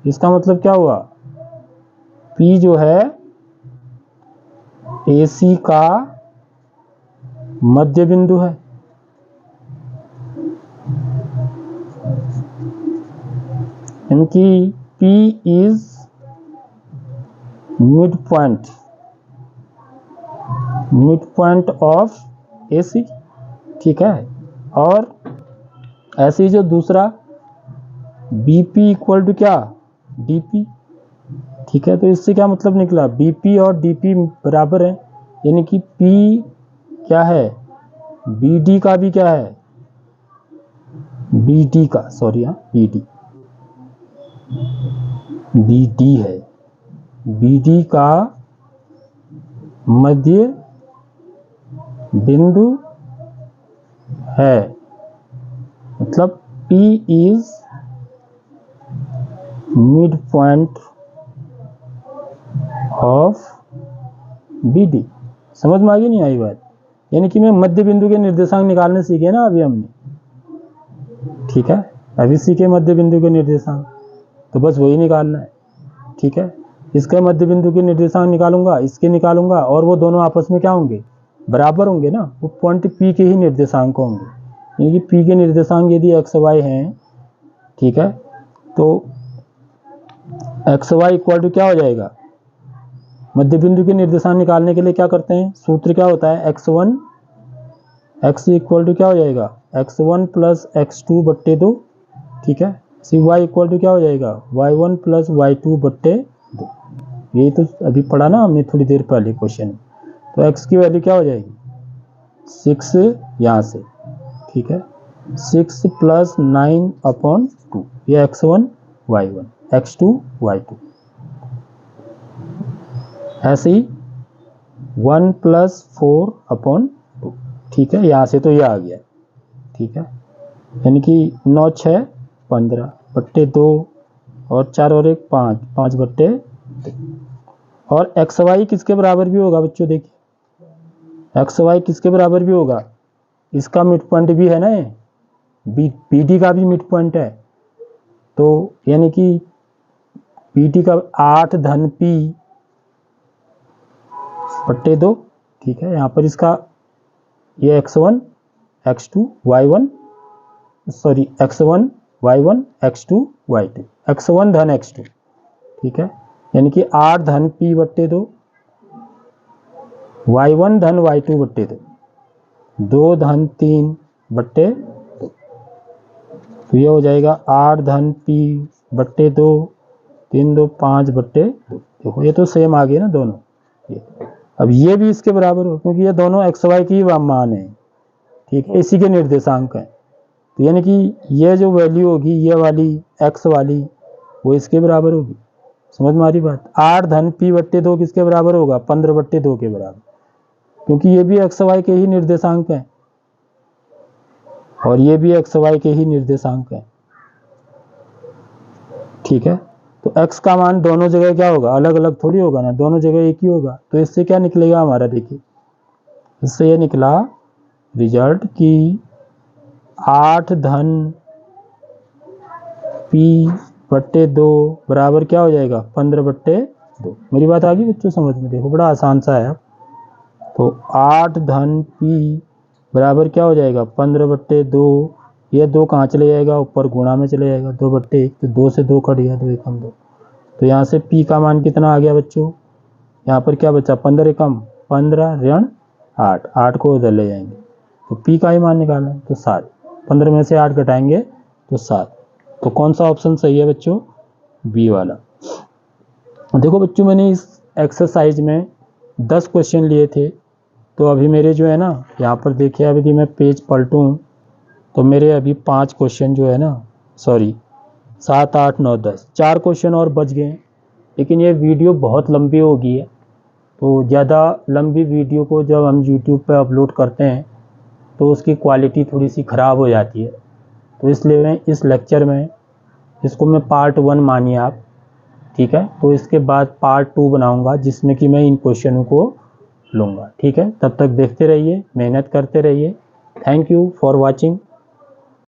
इसका मतलब क्या हुआ, P जो है AC का मध्य बिंदु है। इनकी P is mid point of AC, ठीक है। और ऐसे ही जो दूसरा BP इक्वल टू क्या, DP, ठीक है। तो इससे क्या मतलब निकला, BP और DP बराबर है, यानी कि P क्या है, BD का भी क्या है, BD का, सॉरी हाँ, BD है, BD का मध्य बिंदु है। मतलब P is mid point of BD। समझ में आ गई नहीं आई बात, यानी कि मैं मध्य बिंदु के निर्देशांक निकालने सीखे ना अभी हमने, ठीक है। अभी सीखे मध्य बिंदु के निर्देशांक, तो बस वही निकालना है, ठीक है। इसके मध्य बिंदु के निर्देशांक निकालूंगा, इसके निकालूंगा, और वो दोनों आपस में क्या होंगे, बराबर होंगे ना, वो पॉइंट P के ही निर्देशांक होंगे। यानी कि P के निर्देशांक यदि x y हैं, ठीक है, तो x y इक्वल टू क्या हो जाएगा, मध्य बिंदु के निर्देशांक निकालने के लिए क्या करते हैं, सूत्र क्या होता है, x इक्वल टू क्या हो जाएगा, x1 प्लस x2 बट्टे 2, ठीक है। y इक्वल टू क्या हो जाएगा, y1 प्लस y2 बट्टे 2। यही तो अभी पढ़ा ना हमने थोड़ी देर पहले क्वेश्चन। तो x की वैल्यू क्या हो जाएगी, 6 यहाँ से, ठीक है, 6 प्लस 9/2, ये x1 y1, x2 y2। ऐसे ही 1 प्लस 4/2, ठीक है, यहाँ से तो ये आ गया, ठीक है। यानी कि 9 6 15 बट्टे 2 और 4 और 1 5, 5 बट्टे 2। और एक्स वाई किसके बराबर भी होगा बच्चों, देखिए एक्स वाई किसके बराबर भी होगा, इसका मिड पॉइंट भी है ना, BD का भी मिड पॉइंट है। तो यानी कि BD का 8 धन P बट्टे 2, ठीक है। यहाँ पर इसका ये x1 x2 y1, sorry x1 y1 x2 y2, x1 धन x2, ठीक है। यानी कि 8 धन P बट्टे 2, y1 धन y2 बट्टे 2, 2 धन 3 बट्टे 2। तो ये हो जाएगा 8 धन P बट्टे 2, 3 2 5 बट्टे 2। देखो ये तो सेम आ गए ना दोनों, ये अब ये भी इसके बराबर हो, क्योंकि ये दोनों एक्स वाई की मान है, ठीक है, इसी के निर्देशांक हैं। तो यानी कि ये जो वैल्यू होगी, ये वाली एक्स वाली, वो इसके बराबर होगी। समझ में आ रही बात। 8 धन P बट्टे 2 किसके बराबर होगा, 15 बट्टे 2 के बराबर, क्योंकि ये भी एक्स वाई के ही निर्देशांक हैं और ये भी एक्स वाई के ही निर्देशांक हैं, ठीक है। तो x का मान दोनों जगह क्या होगा, अलग अलग थोड़ी होगा ना, दोनों जगह एक ही होगा। तो इससे क्या निकलेगा हमारा, देखिए इससे ये निकला रिजल्ट कि 8 धन P बट्टे 2 बराबर क्या हो जाएगा, 15 बट्टे 2। मेरी बात आ गई बच्चों समझ में, देखो बड़ा आसान सा है। तो 8 धन P बराबर क्या हो जाएगा, 15 बट्टे 2, ये 2 कहाँ चले जाएगा, ऊपर गुणा में चले जाएगा, 2 बट्टे 1, तो 2 से 2 कट गया, 2 एकम 2। तो यहाँ से P का मान कितना आ गया बच्चों, यहाँ पर क्या बचा, 15 एकम 15 ऋण 8, 8 को उधर ले जाएंगे, तो P का ही मान निकालना है, तो 7, 15 में से 8 घटाएंगे तो 7। तो कौन सा ऑप्शन सही है बच्चों, बी वाला। देखो बच्चों मैंने इस एक्सरसाइज में 10 क्वेश्चन लिए थे, तो अभी मेरे जो है ना, यहाँ पर देखिए अभी मैं पेज पलटूँ तो मेरे अभी 5 क्वेश्चन जो है ना, सॉरी 7 8 9 10, 4 क्वेश्चन और बच गए। लेकिन ये वीडियो बहुत लंबी हो गई है, तो ज़्यादा लंबी वीडियो को जब हम YouTube पे अपलोड करते हैं तो उसकी क्वालिटी थोड़ी सी ख़राब हो जाती है। तो इसलिए मैं इस लेक्चर में इसको मैं पार्ट 1 मानिए आप, ठीक है। तो इसके बाद पार्ट 2 बनाऊंगा जिसमें कि मैं इन क्वेश्चनों को लूँगा, ठीक है। तब तक देखते रहिए, मेहनत करते रहिए, थैंक यू फॉर वॉचिंग।